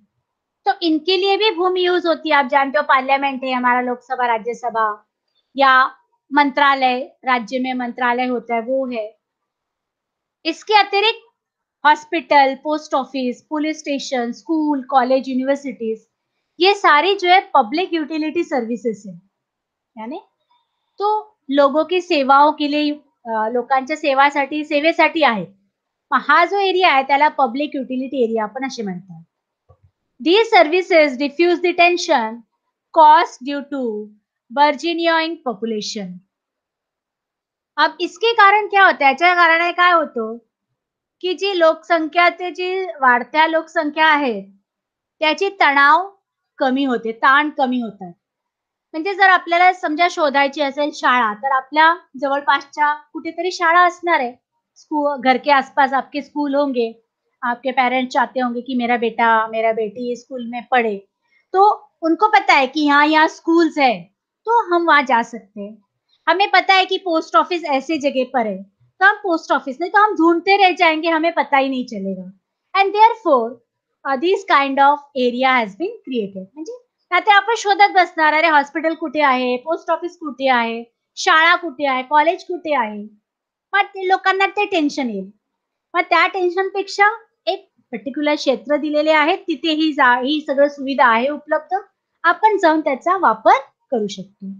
तो इनके लिए भी भूमि यूज होती है. आप जानते हो पार्लियामेंट है हमारा, लोकसभा, राज्यसभा, या मंत्रालय, राज्य में मंत्रालय होता है वो है. इसके अतिरिक्त hospital, post office, police station, school, college, universities ये सारी जो है पब्लिक यूटिलिटी सर्व्हिसेस है. यानी तो लोगों की सेवाओं के लिए लोकांच्या सेवेसाठी आहे. हा जो एरिया आहे त्याला पब्लिक युटिलिटी एरिया आपण असे म्हणतात. These services diffuse the tension caused due to burgeoning population. अब इसके कारण क्या होतं? याच्या कारणाने काय होतं की जी लोकसंख्या ते जी वाढत्या लोकसंख्या आहे त्याची तणाव कमी होते, ताण कमी होतात. म्हणजे जर आपल्याला समजा शोधायची असेल शाळा, तर आपल्या जवळपासच्या कुठेतरी शाळा असणार है. घर के आसपास आपके स्कूल होंगे. आपके पेरेंट्स चाहते होंगे कि मेरा बेटा, मेरा बेटी इस स्कूल में पढ़े. तो उनको पता है कि यहाँ स्कूल्स है, तो हम वहाँ जा सकते हैं. हमें पता है कि पोस्ट ऑफिस ऐसे जगह पर है, तो हम पोस्ट ऑफिस नहीं तो हम ढूंढते रह जाएंगे, हमें पता ही नहीं चलेगा. And therefore this kind of area has been created. म्हणजे नाहीतर आपण शोधत बसणार, अरे हॉस्पिटल कुठे आहे, पोस्ट ऑफिस कुठे आहे, शाळा कुठे आहे, कॉलेज कुठे आहे. मग ते लोकांना ते टेन्शन येईल. मग त्या टेन्शनपेक्षा एक पर्टिक्युलर क्षेत्र दिलेले आहेत, तिथे ही सगळं सुविधा आहे उपलब्ध. आपण जाऊन त्याचा वापर करू शकतो.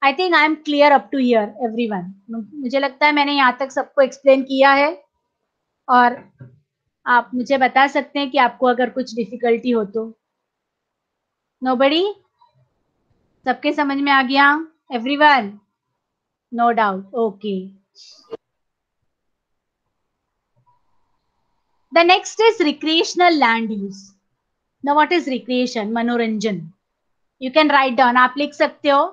I think I am clear up to here everyone. मुझे लगता है मैंने यहाँ तक सबको एक्सप्लेन किया है और आप मुझे बता सकते हैं कि आपको अगर कुछ डिफिकल्टी हो तो. नोबडी? सबके समझ में आ गया? Everyone? No doubt. Okay. The next is recreational land use. Now what is recreation? मनोरंजन. You can write down. आप लिख सकते हो.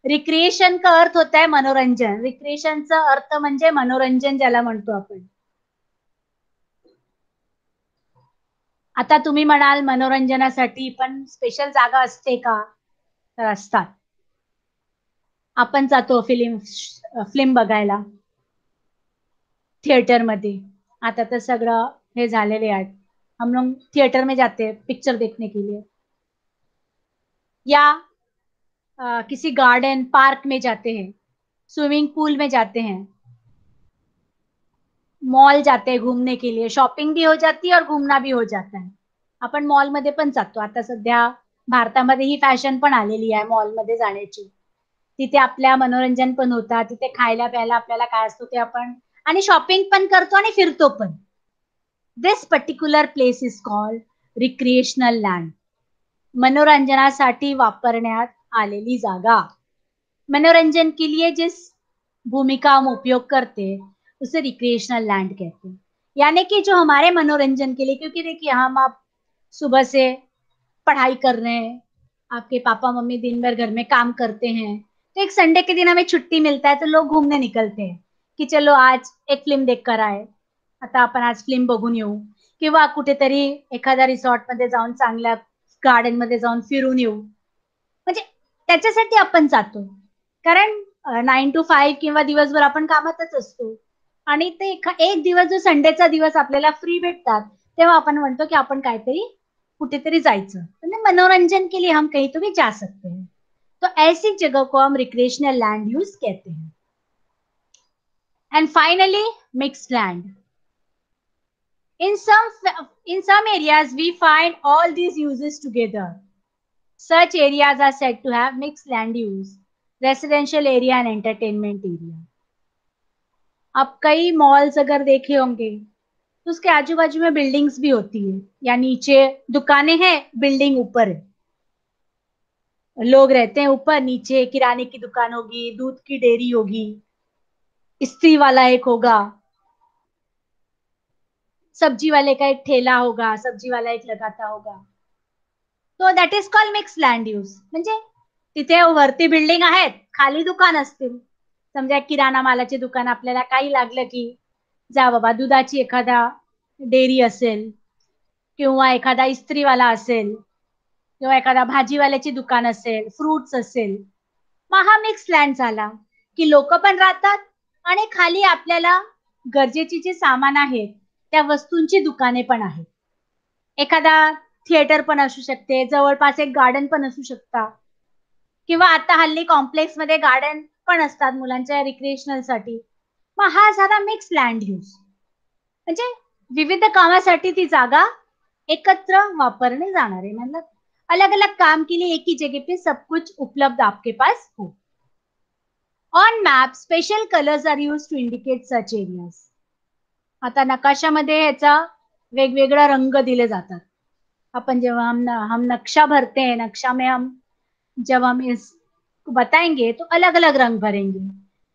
रिक्रिएशन का अर्थ होता है मनोरंजन. रिक्रिएशनचा अर्थ म्हणजे मनोरंजन ज्याला म्हणतो आपण. आता तुम्ही म्हणाल मनोरंजनासाठी पण स्पेशल जागा असते का? तर असतात. आपण जातो फिल्म बघायला थिएटर मध्ये. आता तर सगळं हे झालेले आहेत. हम लोग थिएटर में जाते हैं पिक्चर देखने के लिए, या किसी गार्डन पार्क में जाते हैं, स्विमिंग पूल में जाते हैं, मॉल जाते हैं घूमने के लिए. शॉपिंग भी हो जाती है और घूमना भी हो जाता है. आपण मॉलमध्ये पण जातो. आता सध्या भारतामध्ये ही फॅशन पण आलेली आहे मॉलमध्ये जाण्याची. तिथे आपल्या मनोरंजन पण होतात, तिथे खायला प्यायला आपल्याला काय असतो ते आपण, आणि शॉपिंग पण करतो आणि फिरतो पण. This particular place is called recreational land. मनोरंजनासाठी वापरण्यात आलेली जागा. मनोरंजन के लिए जिस भूमि का हम उपयोग करते हैं उसे रिक्रिएशनल लैंड कहते हैं. यानी कि जो हमारे मनोरंजन के लिए, क्योंकि देखिए हम आप सुबह से पढ़ाई कर रहे हैं, आपके पापा मम्मी दिन भर घर में काम करते हैं, तो एक संडे के दिन हमें छुट्टी मिलता है तो लोग घूमने निकलते हैं की चलो आज एक फिल्म देख कर आए, आता आपण आज फिल्म बघून येऊ, किंवा कुठेतरी एखाद्या रिसॉर्ट मध्ये जाऊन चांगल्या गार्डन मध्ये जाऊन फिरून येऊ. म्हणजे त्याच्यासाठी आपण जातो, कारण 9 to 5 किंवा दिवसभर आपण कामातच असतो आणि ते एक दिवस जो संडेचा दिवस आपल्याला फ्री भेटतात तेव्हा आपण म्हणतो की आपण काहीतरी कुठेतरी जायचं, म्हणजे मनोरंजन के लिए हम कहीं तो भी जा सकते हैं. तो ऐसी जगह को हम रिक्रिएशनल लैंड यूज कहते हैं. End finally mixed land. In some areas we find all these uses together. Such areas are said to have mixed land use, residential area and entertainment area. आप कई मॉल्स अगर देखे होंगे तो उसके आजू बाजू में बिल्डिंग्स भी होती है, या नीचे दुकानें हैं, बिल्डिंग ऊपर है, लोग रहते हैं ऊपर, नीचे किराने की दुकान होगी, दूध की डेयरी होगी, इस्त्री वाला एक होगा, सब्जी वाले का एक ठेला होगा, सब्जी वाला एक लगाता होगा. तो that is called mix land use. म्हणजे तिथे वरती बिल्डिंग आहेत, खाली दुकान असतील. समजा किराणा मालाचे दुकान, आपल्याला काही लागलं की जा बाबा, दुधाची एखादा डेअरी असेल किंवा एखादा इस्त्रीवाला असेल किंवा एखादा भाजीवाल्याची दुकान असेल, फ्रुट्स असेल, मग हा मिक्स लँड झाला की लोक पण राहतात आणि खाली आपल्याला गरजेची जे सामान आहे त्या वस्तूंची दुकाने पण आहेत. एखादा थिएटर पण असू शकते, जवळपास एक गार्डन पण असू शकता, किंवा आता हल्ली कॉम्प्लेक्स मध्ये गार्डन पण असतात मुलांच्या रिक्रिएशनल साठी. मग हा झाला मिक्स लँड यूज, म्हणजे विविध कामासाठी ती जागा एकत्र वापरणे जाणार आहे. मतलब अलग अलग काम के लिए एक ही जगह पे सब कुछ उपलब्ध आपके पास हो. On map special colours are use to indicate such areas. आता नकाशामध्ये ह्याचा वेगवेगळा रंग दिले जातात. अपन जब हम नक्शा भरते हैं, नक्शा में हम जब हम इस बताएंगे तो अलग अलग रंग भरेंगे.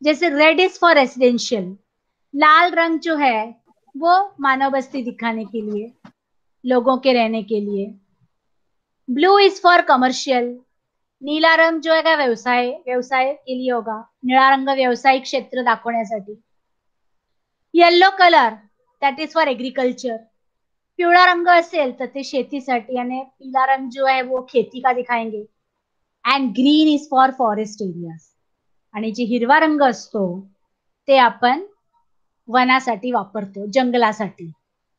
जैसे रेड इज फॉर रेसिडेंशियल, लाल रंग जो है वो मानव बस्ती दिखाने के लिए, लोगों के रहने के लिए. ब्लू इज फॉर कमर्शियल, नीला रंग जो है का व्यवसाय व्यवसाय के लिए होगा, निळा रंग व्यावसायिक क्षेत्र दाखवण्यासाठी. Yellow colour that is for agriculture, पिवळा रंग असेल तर ते शेतीसाठी, आणि पीला रंग जो है वो खेती का दिखाएंगे. And green is for forest areas, आणि जे हिरवा रंग असतो ते आपण वनासाठी वापरतो, जंगलासाठी,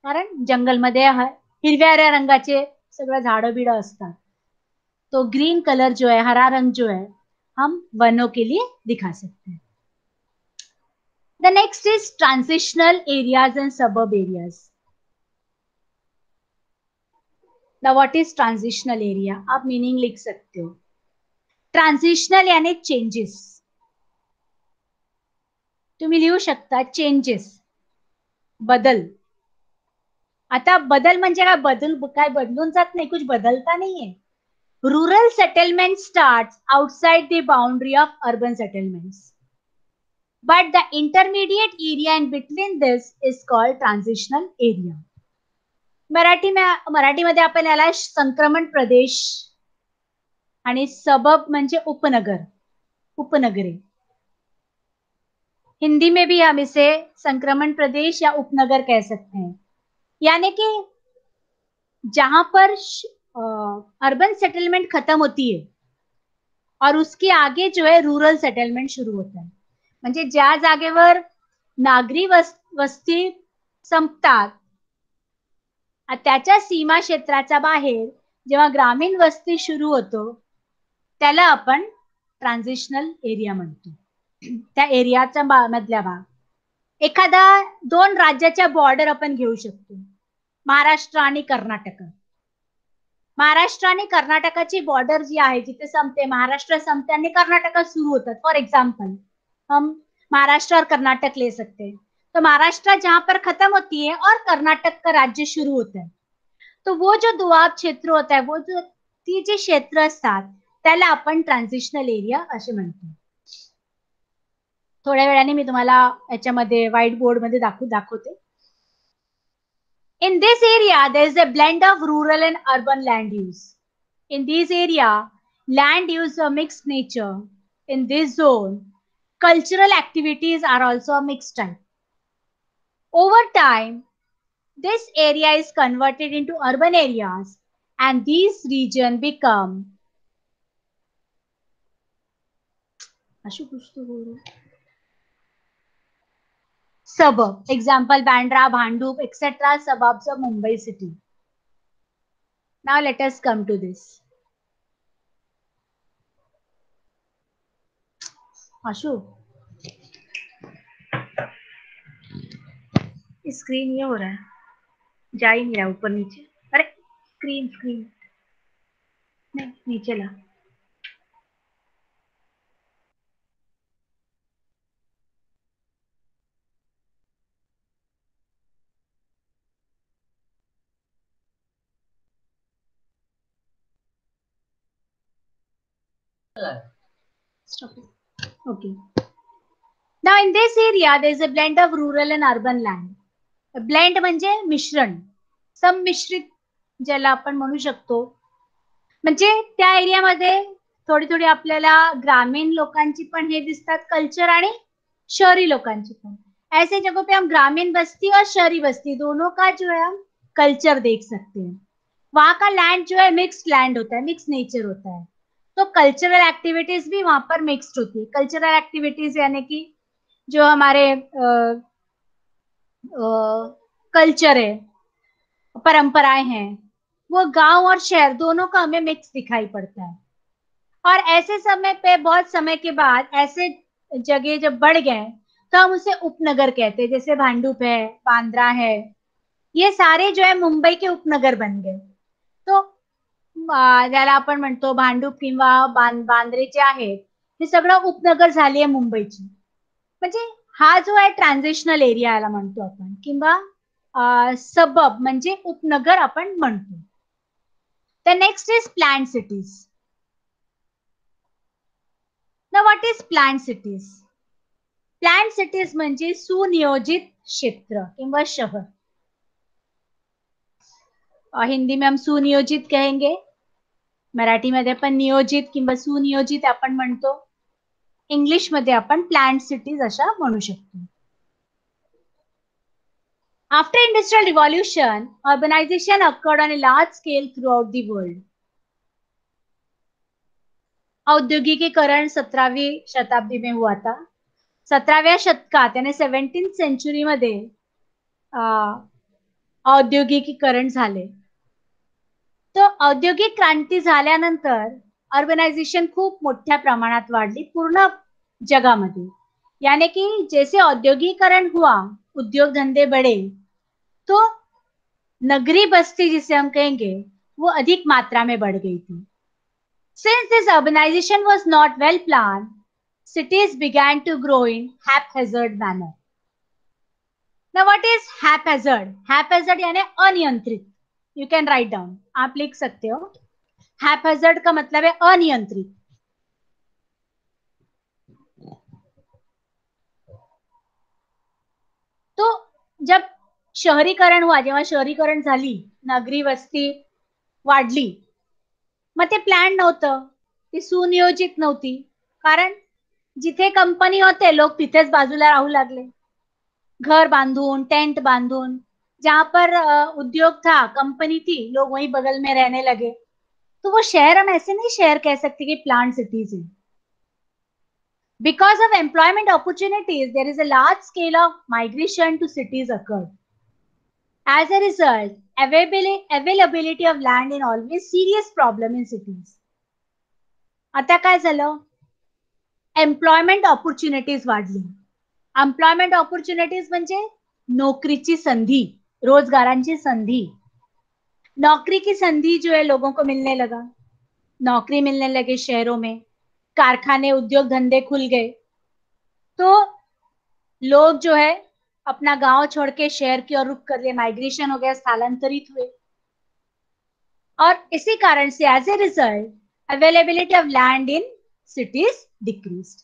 कारण जंगलमध्ये हिरव्या रंगाचे सगळं झाडं बिडं असतात. तो ग्रीन कलर जो है, हरा रंग जो है, हम वनों के लिए दिखा सकते हैं. The next is transitional areas and suburb areas. Now what is transitional area? आप मीनिंग लिख सकते हो. ट्रान्झिशनल यानी चेंजेस, तुम्ही लिहू शकता चेंजेस, बदल. आता बदल म्हणजे काय बदलून जात नाही, कुछ बदलता नाहीये. Rural settlement starts outside the boundary of urban settlements, but the intermediate area in between this is called transitional area. मराठीमध्ये आपण याला संक्रमण प्रदेश आणि सबब म्हणजे उपनगरे. हिंदी में भी हम इसे संक्रमण प्रदेश या उपनगर कह सकते हैं. यानी कि जहां पर अर्बन सेटलमेंट खत्म होती है और उसके आगे जो है रूरल सेटलमेंट शुरू होता है. म्हणजे ज्या जागेवर नागरी वस्ती संपतात त्याच्या सीमा क्षेत्राच्या बाहेर जेव्हा ग्रामीण वस्ती सुरू होतो त्याला आपण ट्रान्झिशनल एरिया म्हणतो. त्या एरियाचा मधल्या भाग, एखादा 2 राज्याच्या बॉर्डर आपण घेऊ शकतो, महाराष्ट्र आणि कर्नाटक. महाराष्ट्र आणि कर्नाटकाची बॉर्डर जी आहे जिथे संपते, महाराष्ट्र संपते आणि कर्नाटकात सुरू होतात. फॉर एग्जाम्पल हम महाराष्ट्र और कर्नाटक ले सकते हैं. तो महाराष्ट्र जहां पर खत्म होती है और कर्नाटक का राज्य शुरू होता है, तो वो जो दुआब क्षेत्र होता है, वो जो ती जे क्षेत्र असतात त्याला आपण ट्रान्झिशनल एरिया असे म्हणतो. थोड्या वेळाने मी तुम्हाला याच्यामध्ये व्हाईट बोर्ड मध्ये दाखवते. In this area, there is a blend of rural and urban land use. In this area, land use of mixed nature in this zone, cultural activities are also a mixed type. Over time, this area is converted into urban areas and these regions become suburb. Example, Bandra, Bhandup, etc. suburbs of Mumbai city. Now let us come to this. Ashu, screen ये हो रहा है, जा ही नहीं रहा ऊपर नीचे. अरे स्क्रीन स्क्रीन नहीं, नीचे ला. Stop it. Okay. Now in this area there is a blend of rural and urban land. Blend म्हणजे मिश्रण, संमिश्रित ज्याला आपण म्हणू शकतो. म्हणजे त्या एरियामध्ये थोडी थोडी आपल्याला ग्रामीण लोकांची पण हे दिसतात कल्चर आणि शहरी लोकांची पण. ऐसे जगहों पे हम ग्रामीण बस्ती और शहरी बस्ती दोनों का जो है हम कल्चर देख सकते हैं. वहां का लैंड जो है मिक्स्ड लैंड होता है, मिक्स नेचर होता है. तो कल्चरल एक्टिविटीज भी वहां पर मिक्स्ड होती है. कल्चरल एक्टिविटीज यानी कि जो हमारे कल्चर है, परंपराएं हैं, वो गांव और शहर दोनों का हमें मिक्स दिखाई पड़ता है. और ऐसे समय पे बहुत समय के बाद ऐसे जगह जब बढ़ गए तो हम उसे उपनगर कहते हैं. जैसे भांडुप है, बांद्रा है, ये सारे जो है मुंबई के उपनगर बन गए. तो ज्याला आपण म्हणतो भांडुप किंवा बांद्रे जे आहेत हे सगळं उपनगर झाली आहे मुंबईची. म्हणजे हा जो आहे ट्रान्झिशनल एरिया याला म्हणतो आपण, किंवा सबब म्हणजे उपनगर आपण म्हणतो. The next is planned cities. Now what is planned cities? Planned cities म्हणजे सुनियोजित क्षेत्र किंवा शहर. हिंदी में हम सुनियोजित कहेंगे, मराठी मध्ये आपण नियोजित किंवा सुनियोजित आपण म्हणतो. इंग्लिश मध्ये आपण प्लॅन्ड सिटीज अशा म्हणू शकतो. After industrial revolution, urbanization occurred on a large scale throughout the world. औद्योगिकीकरण 17वीं शताब्दी में हुआ था. 17व्या शतकात यानी 17th सेंचुरी मध्ये औद्योगिकीकरण झाले. तो औद्योगिक क्रांती झाल्यानंतर अर्बनायझेशन खूप मोठ्या प्रमाणात वाढली पूर्ण जगामध्ये. यानी कि जैसे औद्योगिकरण हुआ, उद्योग धंधे बढ़े, तो नगरी बस्ती जिसे हम कहेंगे वो अधिक मात्रा में बढ़ गई थी. Since this urbanization was not well planned, cities began to grow in haphazard manner. Now what is haphazard? Haphazard यानी अनियंत्रित. You can write down. आप लिख सकते हो. haphazard का मतलब है अनियंत्रित. तो जब शहरीकरण हुआ, जेव्हा शहरीकरण झाली, नगरी वस्ती वाढली, मग ते प्लॅन नव्हतं, ती सुनियोजित नव्हती. कारण जिथे कंपनी होते लोग तिथेच बाजूला राहू लागले, घर बांधून, टेंट बांधून. जहां पर उद्योग था, कंपनी थी, लोग वहीं बगल में रहने लगे. तो वो शहर हम ऐसे नहीं शहर कह सकते कि प्लांट सिटीज है. Because of employment opportunities, there is a large scale of migration to cities occurred. As a result, availability of land is always serious problem in cities. आता काय झालं? एम्प्लॉयमेंट ऑपॉर्च्युनिटीज वाढली. एम्प्लॉयमेंट ऑपॉर्च्युनिटीज म्हणजे नौकरीची संधी, रोजगारांची संधी. नौकरी की संधि जो है लोगों को मिलने लगा, नौकरी मिलने लगे शहरों में, कारखाने उद्योग धंधे खुल गए. तो लोग जो है अपना गांव छोड़ के शहर की ओर रुख कर लिए, माइग्रेशन हो गया, स्थलांतरित हुए. और इसी कारण से as a result availability of land in cities decreased.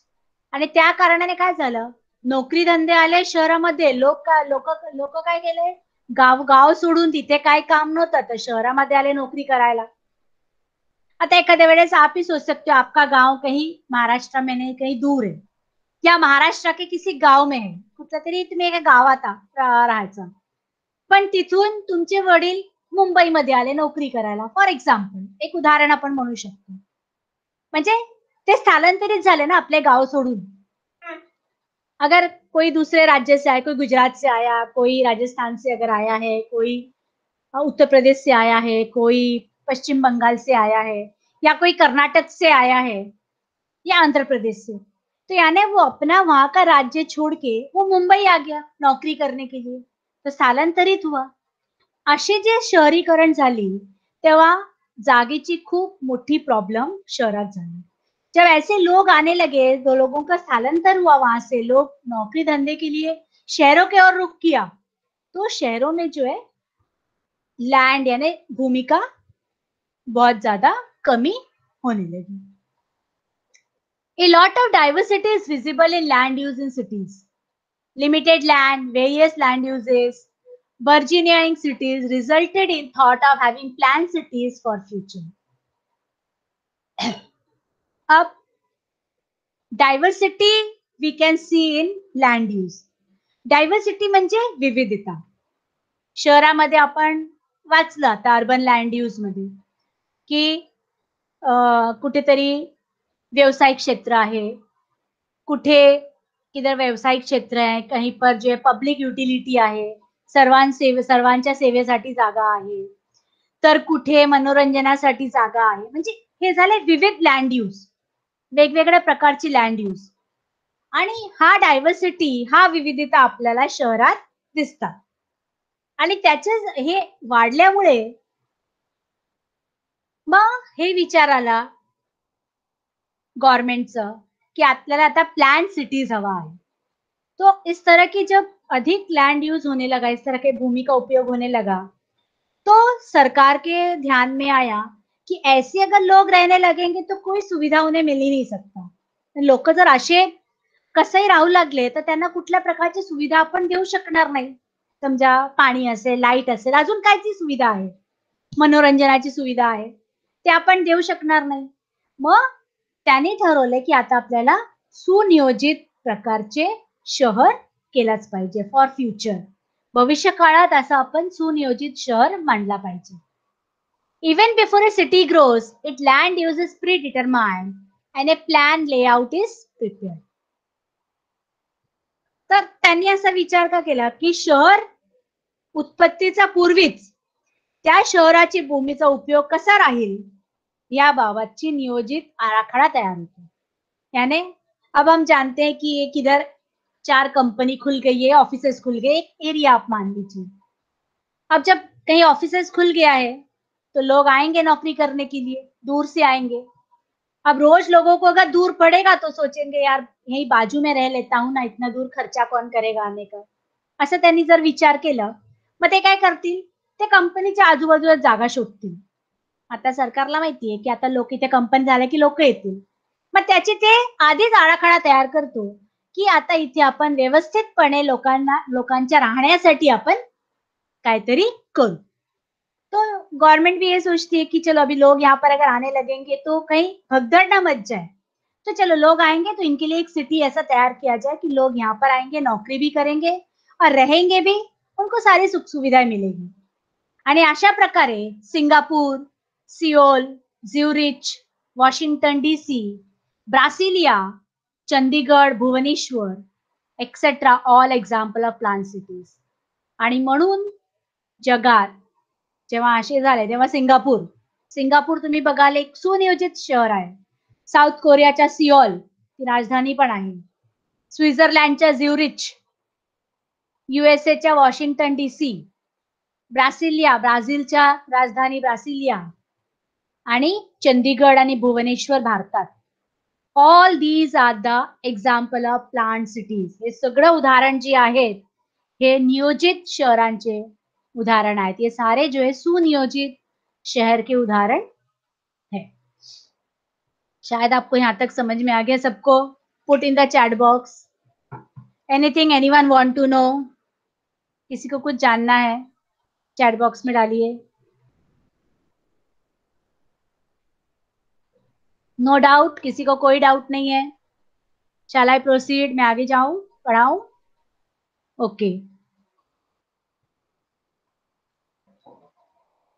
आणि त्या कारणाने काय झालं, नोकरी धंदे आले शहरामध्ये. लोक काय केले, गाव सोडून, तिथे काय काम नव्हतं तर शहरामध्ये आले नोकरी करायला. आता एखाद्या वेळेस आप ही सोच सकते हो आपका गांव कहीं महाराष्ट्र में नहीं, कहीं दूर है, या महाराष्ट्र के किसी गाव में आहे, कुठल्या तरी तुम्ही एका गावात राहायचं, पण तिथून तुमचे वडील मुंबईमध्ये आले नोकरी करायला, फॉर एक्झाम्पल एक उदाहरण आपण म्हणू शकतो. म्हणजे ते स्थलांतरित झाले ना आपले गाव सोडून. अगर कोई दूसरे राज्य से आया, कोई गुजरात से आया, कोई राजस्थान से अगर आया है, कोई उत्तर प्रदेश से आया है, कोई पश्चिम बंगाल से आया है, या कोई कर्नाटक से आया है, या आंध्र प्रदेश से, तो यानी वो अपना वहां का राज्य छोड़ के वो मुंबई आ गया नौकरी करने के लिए, तो स्थलांतरित हुआ. अशी जे शहरीकरण झाली तेव्हा जागेची खूप मोठी प्रॉब्लेम शहरात झाली. जब ऐसे लोग आने लगे, जो लोगों का स्थानांतर हुआ वहां से, लोग नौकरी धंधे के लिए शहरों की ओर रुख किया, तो शहरों में जो है लैंड यानी भूमि का बहुत ज्यादा कमी होने लगी. A lot of diversity is visible in land use in cities. Limited land, various land uses, burgeoning cities resulted in thought of having planned cities for future. अब diversity we can see in land use. Diversity म्हणजे विविधता. शहरामध्ये आपण वाचलं आता urban land use मध्ये की कुठेतरी व्यावसायिक क्षेत्र आहे, कुठे किधर व्यावसायिक क्षेत्र आहे, कहीं पर जो पब्लिक युटिलिटी आहे, सर्वांच्या सेवेसाठी जागा आहे, तर कुठे मनोरंजनासाठी जागा आहे. म्हणजे हे झाले विविध लँड यूज, वेगवेगळ्या प्रकारची लँड यूज. आणि हा डायव्हर्सिटी, हा विविधता आपल्याला शहरात दिसतात. आणि त्याचे हे वाढल्यामुळे मग हे विचार आला गवर्नमेंटचं की आपल्याला आता प्लान सिटीज हवा है. तो इस तरह की जब अधिक लैंड यूज होने लगा, इस तरह के भूमि का उपयोग होने लगा, तो सरकार के ध्यान में आया कि ऐसे अगर लोग रहने लगेंगे तो कोई सुविधा उन्हें मिल ही नहीं सकता. लोक जर असे कसंही राहू लागले तर त्यांना कुठल्या प्रकारची सुविधा आपण देऊ शकणार नाही. समजा पाणी असेल, लाईट असेल, अजून काय ती सुविधा आहे, मनोरंजनाची सुविधा आहे, ते आपण देऊ शकणार नाही. मग त्यांनी ठरवलं की आता आपल्याला सुनियोजित प्रकारचे शहर केलाच पाहिजे फॉर फ्युचर. भविष्य काळात असं आपण सुनियोजित शहर मांडला पाहिजे. Even before a city grows, its land use is predetermined and a plan layout is prepared. तर त्यांनी असा विचार का केला की शहर उत्पत्तीचा पूर्वीच त्या शहराची भूमीचा उपयोग कसा राहील या बाबतची नियोजित आराखडा तयार होतो. यानी अब हम जानते हैं कि एक इधर 4 कंपनी खुल गई है, ऑफिसेस खुल गए, एक एरिया आप मान लीजिए. अब जब कहीं ऑफिसेस खुल गया है तो लोग आएंगे नौकरी करने के लिए, दूर से आएंगे. अब रोज लोगों को अगर दूर पड़ेगा तो सोचेंगे यार यही बाजू में रह लेता हूं ना, इतना दूर खर्चा कौन करेगा आने का. असं त्यांनी जर विचार केला, मग ते काय करतील, ते कंपनीच्या आजूबाजूला जागा शोधतील. आता सरकारला माहितीये की आता लोक इथे कंपनी झाल्या की लोक येतील, मग त्याची ते आधीच आराखडा तयार करतो की आता इथे आपण व्यवस्थितपणे लोकांच्या राहण्यासाठी आपण काहीतरी करू. तो गवर्नमेंट भी ये सोचती है कि चलो अभी लोग यहाँ पर अगर आने लगेंगे तो कहीं भगदड़ ना मच जाए, तो चलो लोग आएंगे तो इनके लिए एक सिटी ऐसा तैयार किया जाए कि लोग यहाँ पर आएंगे, नौकरी भी करेंगे और रहेंगे भी, उनको सारी सुख सुविधाएं मिलेगी. आणि अशा प्रकारे Singapore, Seoul, Zurich, Washington DC, Brasilia, Chandigarh, Bhubaneswar etcetera all example of plan cities. आणि म्हणून जगात जेव्हा असे झाले तेव्हा सिंगापूर तुम्ही बघाल एक सुनियोजित शहर आहे. साऊथ कोरियाच्या सियोल ती राजधानी पण आहे. स्वित्झर्लंडच्या ज्युरिच, युएसएच्या वॉशिंग्टन डीसी, ब्राझीलच्या राजधानी ब्रासिलिया आणि चंदीगड आणि भुवनेश्वर भारतात. All these are the example of plan cities. हे सगळं उदाहरण जे आहेत हे नियोजित शहरांचे उदाहरण आहेत. ये सारे जो है सुनियोजित शहर के उदाहरण है. शायद आपको यहां तक समझ में आ गया सबको. Put in the chat box anything anyone want to know. किसी को कुछ जानना है चैट बॉक्स में डालिए. नो डाउट, किसी को कोई डाउट नहीं है? शैल आई प्रोसीड, मैं आगे जाऊं, पढ़ाऊं? ओके,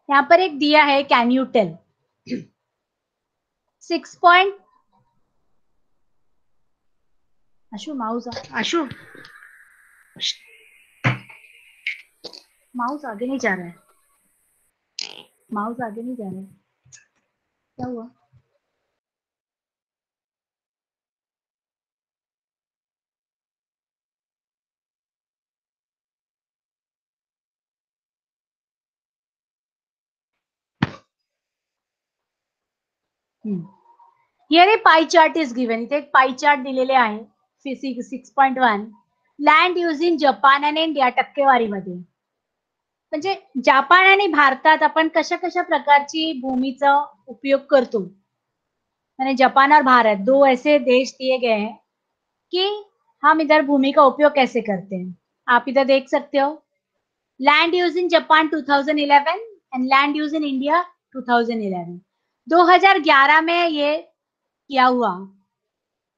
यहाँ पर एक दिया है, can you tell 6 Ashu mouse Ashu mouse आगे नहीं जा रहा है, माउस आगे नहीं जा रहा है, क्या हुआ? Here A pie chart is given. इथे एक पाई चार्ट दिलेले आहे 6.1. लँड यूज इन जपान आणि इंडिया टक्केवारीमध्ये. म्हणजे जपान आणि भारतात आपण कशा कशा प्रकारची भूमीचा उपयोग करतो. यानी जापान और भारत दो ऐसे देश दिए गए हैं कि हम इधर भूमि का उपयोग कैसे करते हैं. आप इधर देख सकते हो, land use in Japan 2011 end land use in India 2011. 2011 में ये किया हुआ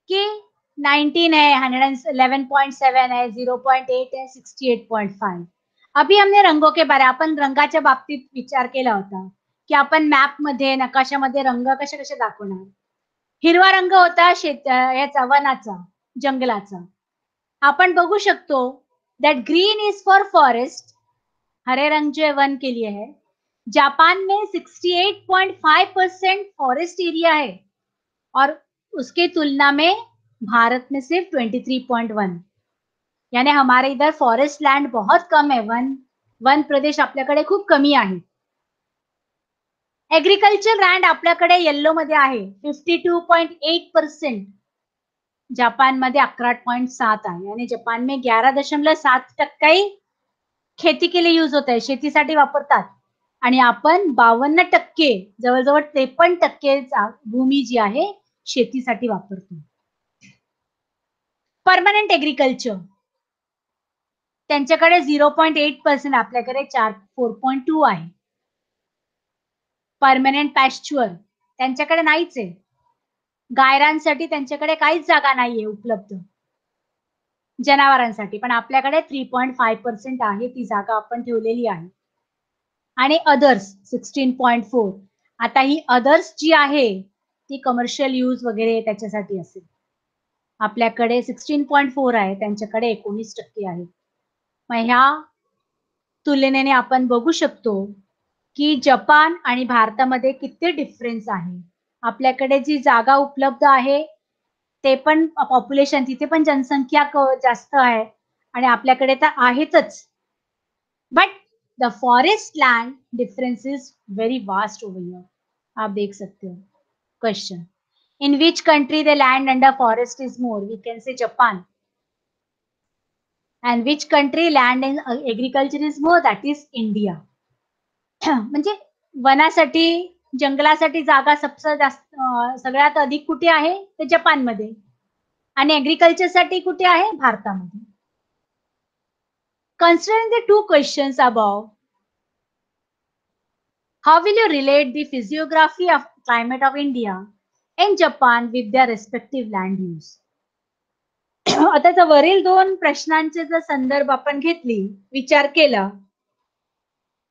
कि 19 है, 111.7 है, 0.8 है, 68.5. अभी हमने रंगों के बारे, आपण रंगाच्या बाबतीत विचार केला होता की आपण मॅप मध्ये नकाशामध्ये रंग कसे कसे दाखवणार. हिरवा रंग होता याचा वनाचा, जंगलाचा. आपण बघू शकतो that green is for forest, हरे रंग जो है वन के लिए है. जापान में 68.5% फॉरेस्ट एरिया है और उसके तुलना में भारत में सिर्फ 23.1. यानी हमारे इधर फॉरेस्ट लैंड बहुत कम है, वन प्रदेश आपल्याकडे खूप कमी आहे. एग्रीकल्चर लँड आपल्याकडे येल्लो मध्ये आहे 52.8%. जापान मध्ये 11.7 आहे. यानी जापान में 11.7% ही खेती के लिए यूज होता है, शेतीसाठी वापरतात. आणि आपण 52%, जवळजवळ 53% भूमी जी आहे शेतीसाठी वापरतो. परमनंट एग्रीकल्चर त्यांच्याकडे 0.8%, आपल्याकडे 4.2 आहे. परमनंट पॅस्च्युअर त्यांच्याकडे नाहीच आहे. गायरांसाठी त्यांच्याकडे काहीच जागा नाहीये उपलब्ध जनावरांसाठी, पण आपल्याकडे 3.5% आहे, ती जागा आपण ठेवलेली आहे. आणि अदर्स 16.4. आता ही अदर्स जी आहे ती कमर्शियल यूज वगैरे त्याच्यासाठी असेल. आपल्याकडे 16.4 आहे, त्यांच्याकडे 19% आहे. मग ह्या तुलनेने आपण बघू शकतो की जपान आणि भारतामध्ये किती डिफरन्स आहे. आपल्याकडे जी जागा उपलब्ध आहे ते पण पॉप्युलेशन, तिथे पण जनसंख्या जास्त आहे आणि आपल्याकडे तर आहेतच. But the forest land difference is very vast over here. आप देख सकते हो. Question, in which country the land under forest is more? We can say Japan. And which country land in agriculture is more? That is India. म्हणजे वनासाठी, जंगलासाठी जागा सगळ्यात अधिक कुठे आहे ते जपानमध्ये, आणि ऍग्रीकल्चर साठी कुठे आहे भारतामध्ये. Considering the two questions above, how will you relate the physiography of climate of India and Japan with their respective land use? आता वरील दोन प्रश्नांचे जर संदर्भ आपण घेतली, विचार केला,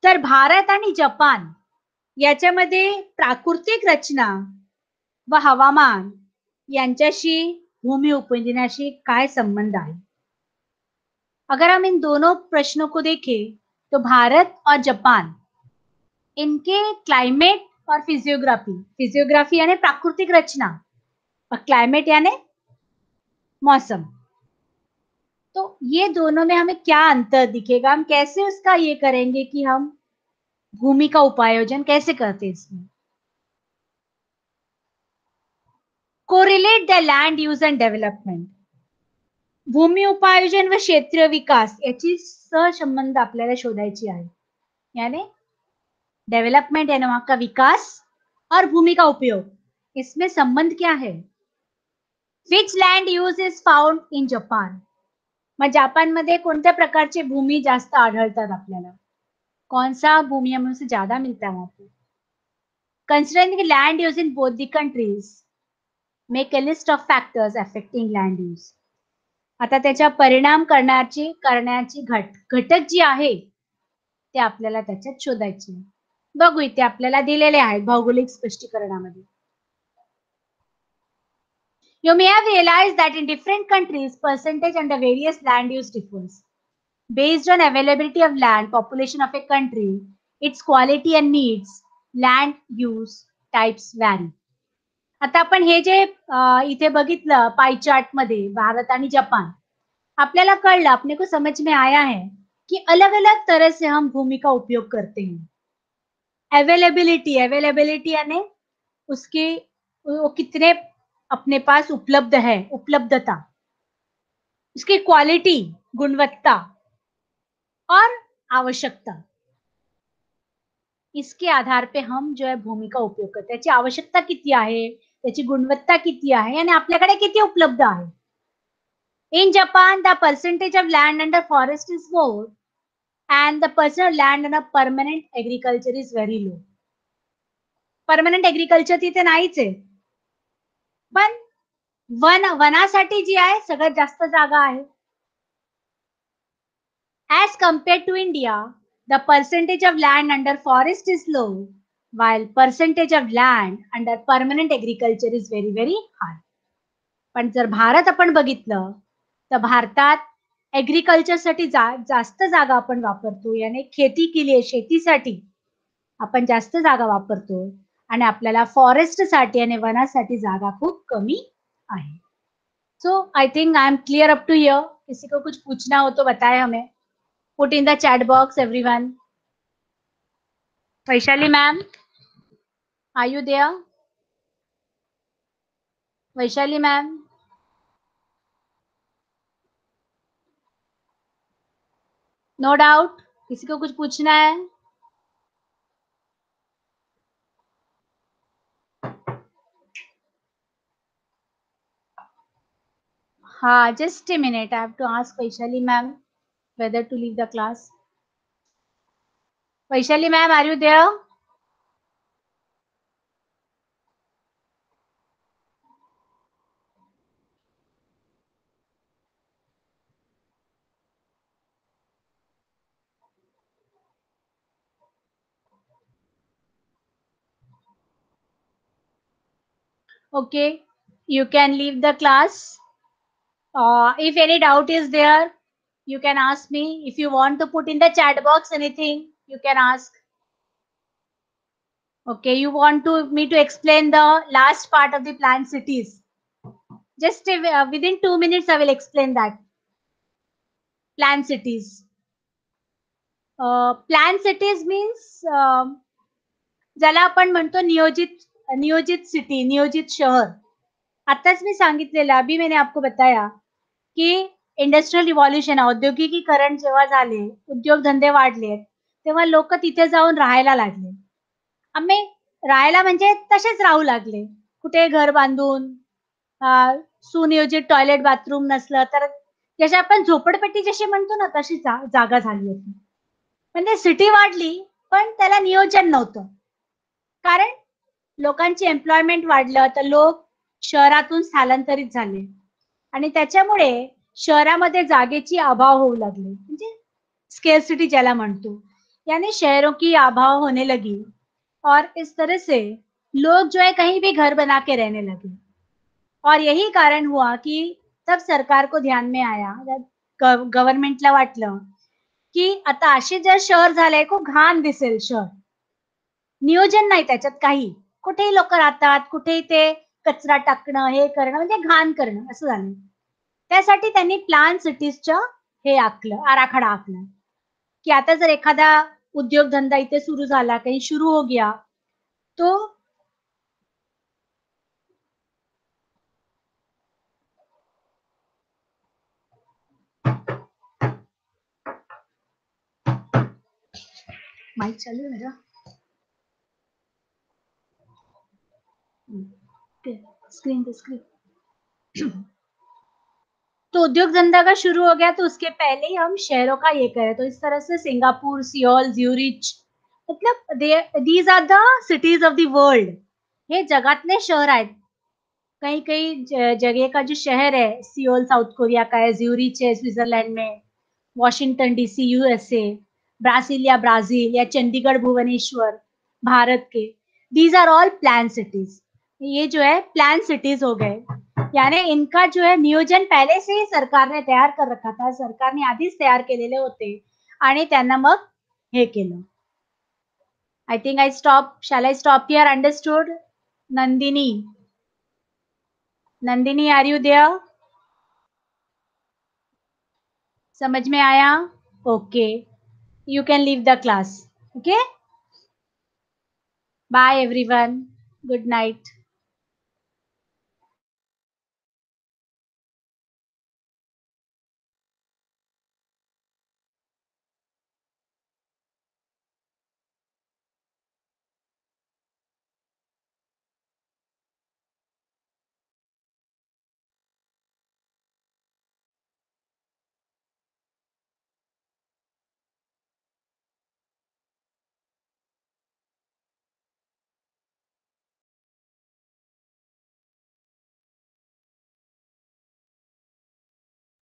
तर भारत आणि जपान याच्यामध्ये प्राकृतिक रचना व हवामान यांच्याशी भूमि उपयोजनाशी काय संबंध है? अगर हम इन दोनों प्रश्नों को देखें तो भारत और जापान, इनके क्लाइमेट और फिजियोग्राफी यानी प्राकृतिक रचना और क्लाइमेट यानी मौसम, तो ये दोनों में हमें क्या अंतर दिखेगा, हम कैसे उसका ये करेंगे कि हम भूमि का उपायोजन कैसे करते हैं इसमें. Correlate the land use and development. भूमि उपायोजन व क्षेत्रीय विकास याची सहसंबंध आपल्याला शोधायची आहे. यानी डेवलपमेंट यानी वहां का विकास और भूमि का उपयोग, इसमें संबंध क्या है. Which land use is found in Japan. मग जापान मध्ये कोणत्या प्रकारचे भूमी जास्त आढळतात आपल्याला, कौन सा भूमि हमें से ज्यादा मिलता है वहां पे. Considering land use in both the countries, make a list of factors affecting land use. आता त्याच्या परिणाम करण्याची घटक जी आहे ते आपल्याला त्याच्यात शोधायची. बघू इथे आपल्याला दिलेले आहेत भौगोलिक स्पष्टीकरणामध्ये. You may have realized that in different countries, percentage under various land use differs. Based on availability of land, population of a country, its quality and needs, land use types vary. आता आपण हे जे इथे बघितलं pie chart मध्ये भारत आणि Japan, आपल्याला कळलं, अपने को समझ में आया है कि अलग अलग तरह से हम भूमि का उपयोग करते हैं. अवेलेबिलिटी यानी उसकी वो कितने अपने पास उपलब्ध है, उपलब्धता, उसकी क्वालिटी, गुणवत्ता और आवश्यकता, इसके आधार पे हम जो है भूमि का उपयोग करते हैं. त्याची आवश्यकता किती आहे, त्याची गुणवत्ता किती आहे आणि आपल्याकडे किती उपलब्ध आहे. In Japan, the percentage of land under forest is more and the percent of land under permanent agriculture is very low. Permanent agriculture तिथे नाहीच आहे, पण वनासाठी जी आहे सगळ्यात जास्त जागा आहे. As compared to India, the percentage of land under forest is low, while percentage of land under permanent agriculture is very, very high. पण जर भारत आपण बघितलं तर भारतात ऍग्रिकल्चरसाठी जास्त जागा आपण वापरतो, यानी खेती केली आहे, शेतीसाठी आपण जास्त जागा वापरतो आणि आपल्याला फॉरेस्टसाठी आणि वनासाठी जागा खूप कमी आहे. So I think I am clear up to here. किसी को कुछ पूछना हो तो बताए हमें. Put in the chat box, everyone. Vaishali ma'am, are you there? Vaishali ma'am. No doubt. किसी को कुछ पूछना है? हाँ, just a minute. I have to ask Vaishali ma'am whether to leave the class. Vaishali ma'am, are you there? Okay, you can leave the class. If any doubt is there, you can ask me. If you want to put in the chat box anything, you can ask. Okay, you want me to explain the last part of the planned cities. Just within 2 minutes, I will explain that. Planned cities. Planned cities means ज्याला आपण म्हणतो नियोजित city, नियोजित शहर. आताच मी सांगितलेलं, अभी मैंने आपको बताया की इंडस्ट्रियल रिव्हॉल्युशन, औद्योगिकीकरण जेव्हा झाले, उद्योगधंदे वाढले, तेव्हा लोक तिथे जाऊन राहायला लागले. आम्ही राहायला म्हणजे तसेच राहू लागले, कुठे घर बांधून, सुनियोजित टॉयलेट बाथरूम नसलं तर जसे आपण झोपडपट्टी जशी म्हणतो ना तशी जागा झाली होती. म्हणजे सिटी वाढली पण त्याला नियोजन नव्हतं, कारण लोकांची एम्प्लॉयमेंट वाढलं तर लोक शहरातून स्थलांतरित झाले आणि त्याच्यामुळे शहरामध्ये जागेची अभाव होऊ लागले, म्हणजे स्केर्सिटी ज्याला म्हणतो, यानी शहरों की अभाव होने लगी और इस तरह से लोग जो है कहीं भी घर बना के रहने लगे. और यही कारण हुआ कि तब सरकार को ध्यान में आया, गव्हर्नमेंटला वाटलं की आता असे जर शहर झाले खूप घाण दिसेल शहर, नियोजन नाही त्याच्यात काही, कुठेही लोक राहतात, कुठेही ते कचरा टाकणं, हे करणं म्हणजे घाण करणं असं झालं. त्यासाठी त्यांनी प्लान सिटीजच्या हे आखलं, आराखडा आखला की आता जर एखादा उद्योगधंदा इथे सुरू झाला, काही सुरू हो गया, तो माइक चालू है मेरा, स्क्रीन पे स्क्रीन. तो उद्योग धंधा का शुरू हो गया तो उसके पहले ही हम शहरों का ये करें. तो इस तरह से सिंगापुर, सियोल, ज्यूरिच, मतलब these are the cities of the world. हे जगातले शहर आहेत. कई कई जगह का जो शहर है, सियोल साउथ कोरिया का है, ज्यूरिच है स्विट्जरलैंड में, Washington DC USA, Brasilia Brazil, या चंडीगढ़ भुवनेश्वर भारत के, these are all plan cities. ये जो है प्लान सिटीज हो गए, यानी इनका जो है नियोजन पहले से ही सरकारने तयार कर रखा था, सरकारने आधीच तयार केलेले होते आणि त्यांना मग हे केलं. I think I stop. Shall I stop here? Understood? Nandini. Nandini, are you there? समझ में आया? Okay. You can leave the class. Okay? Bye everyone. Good night.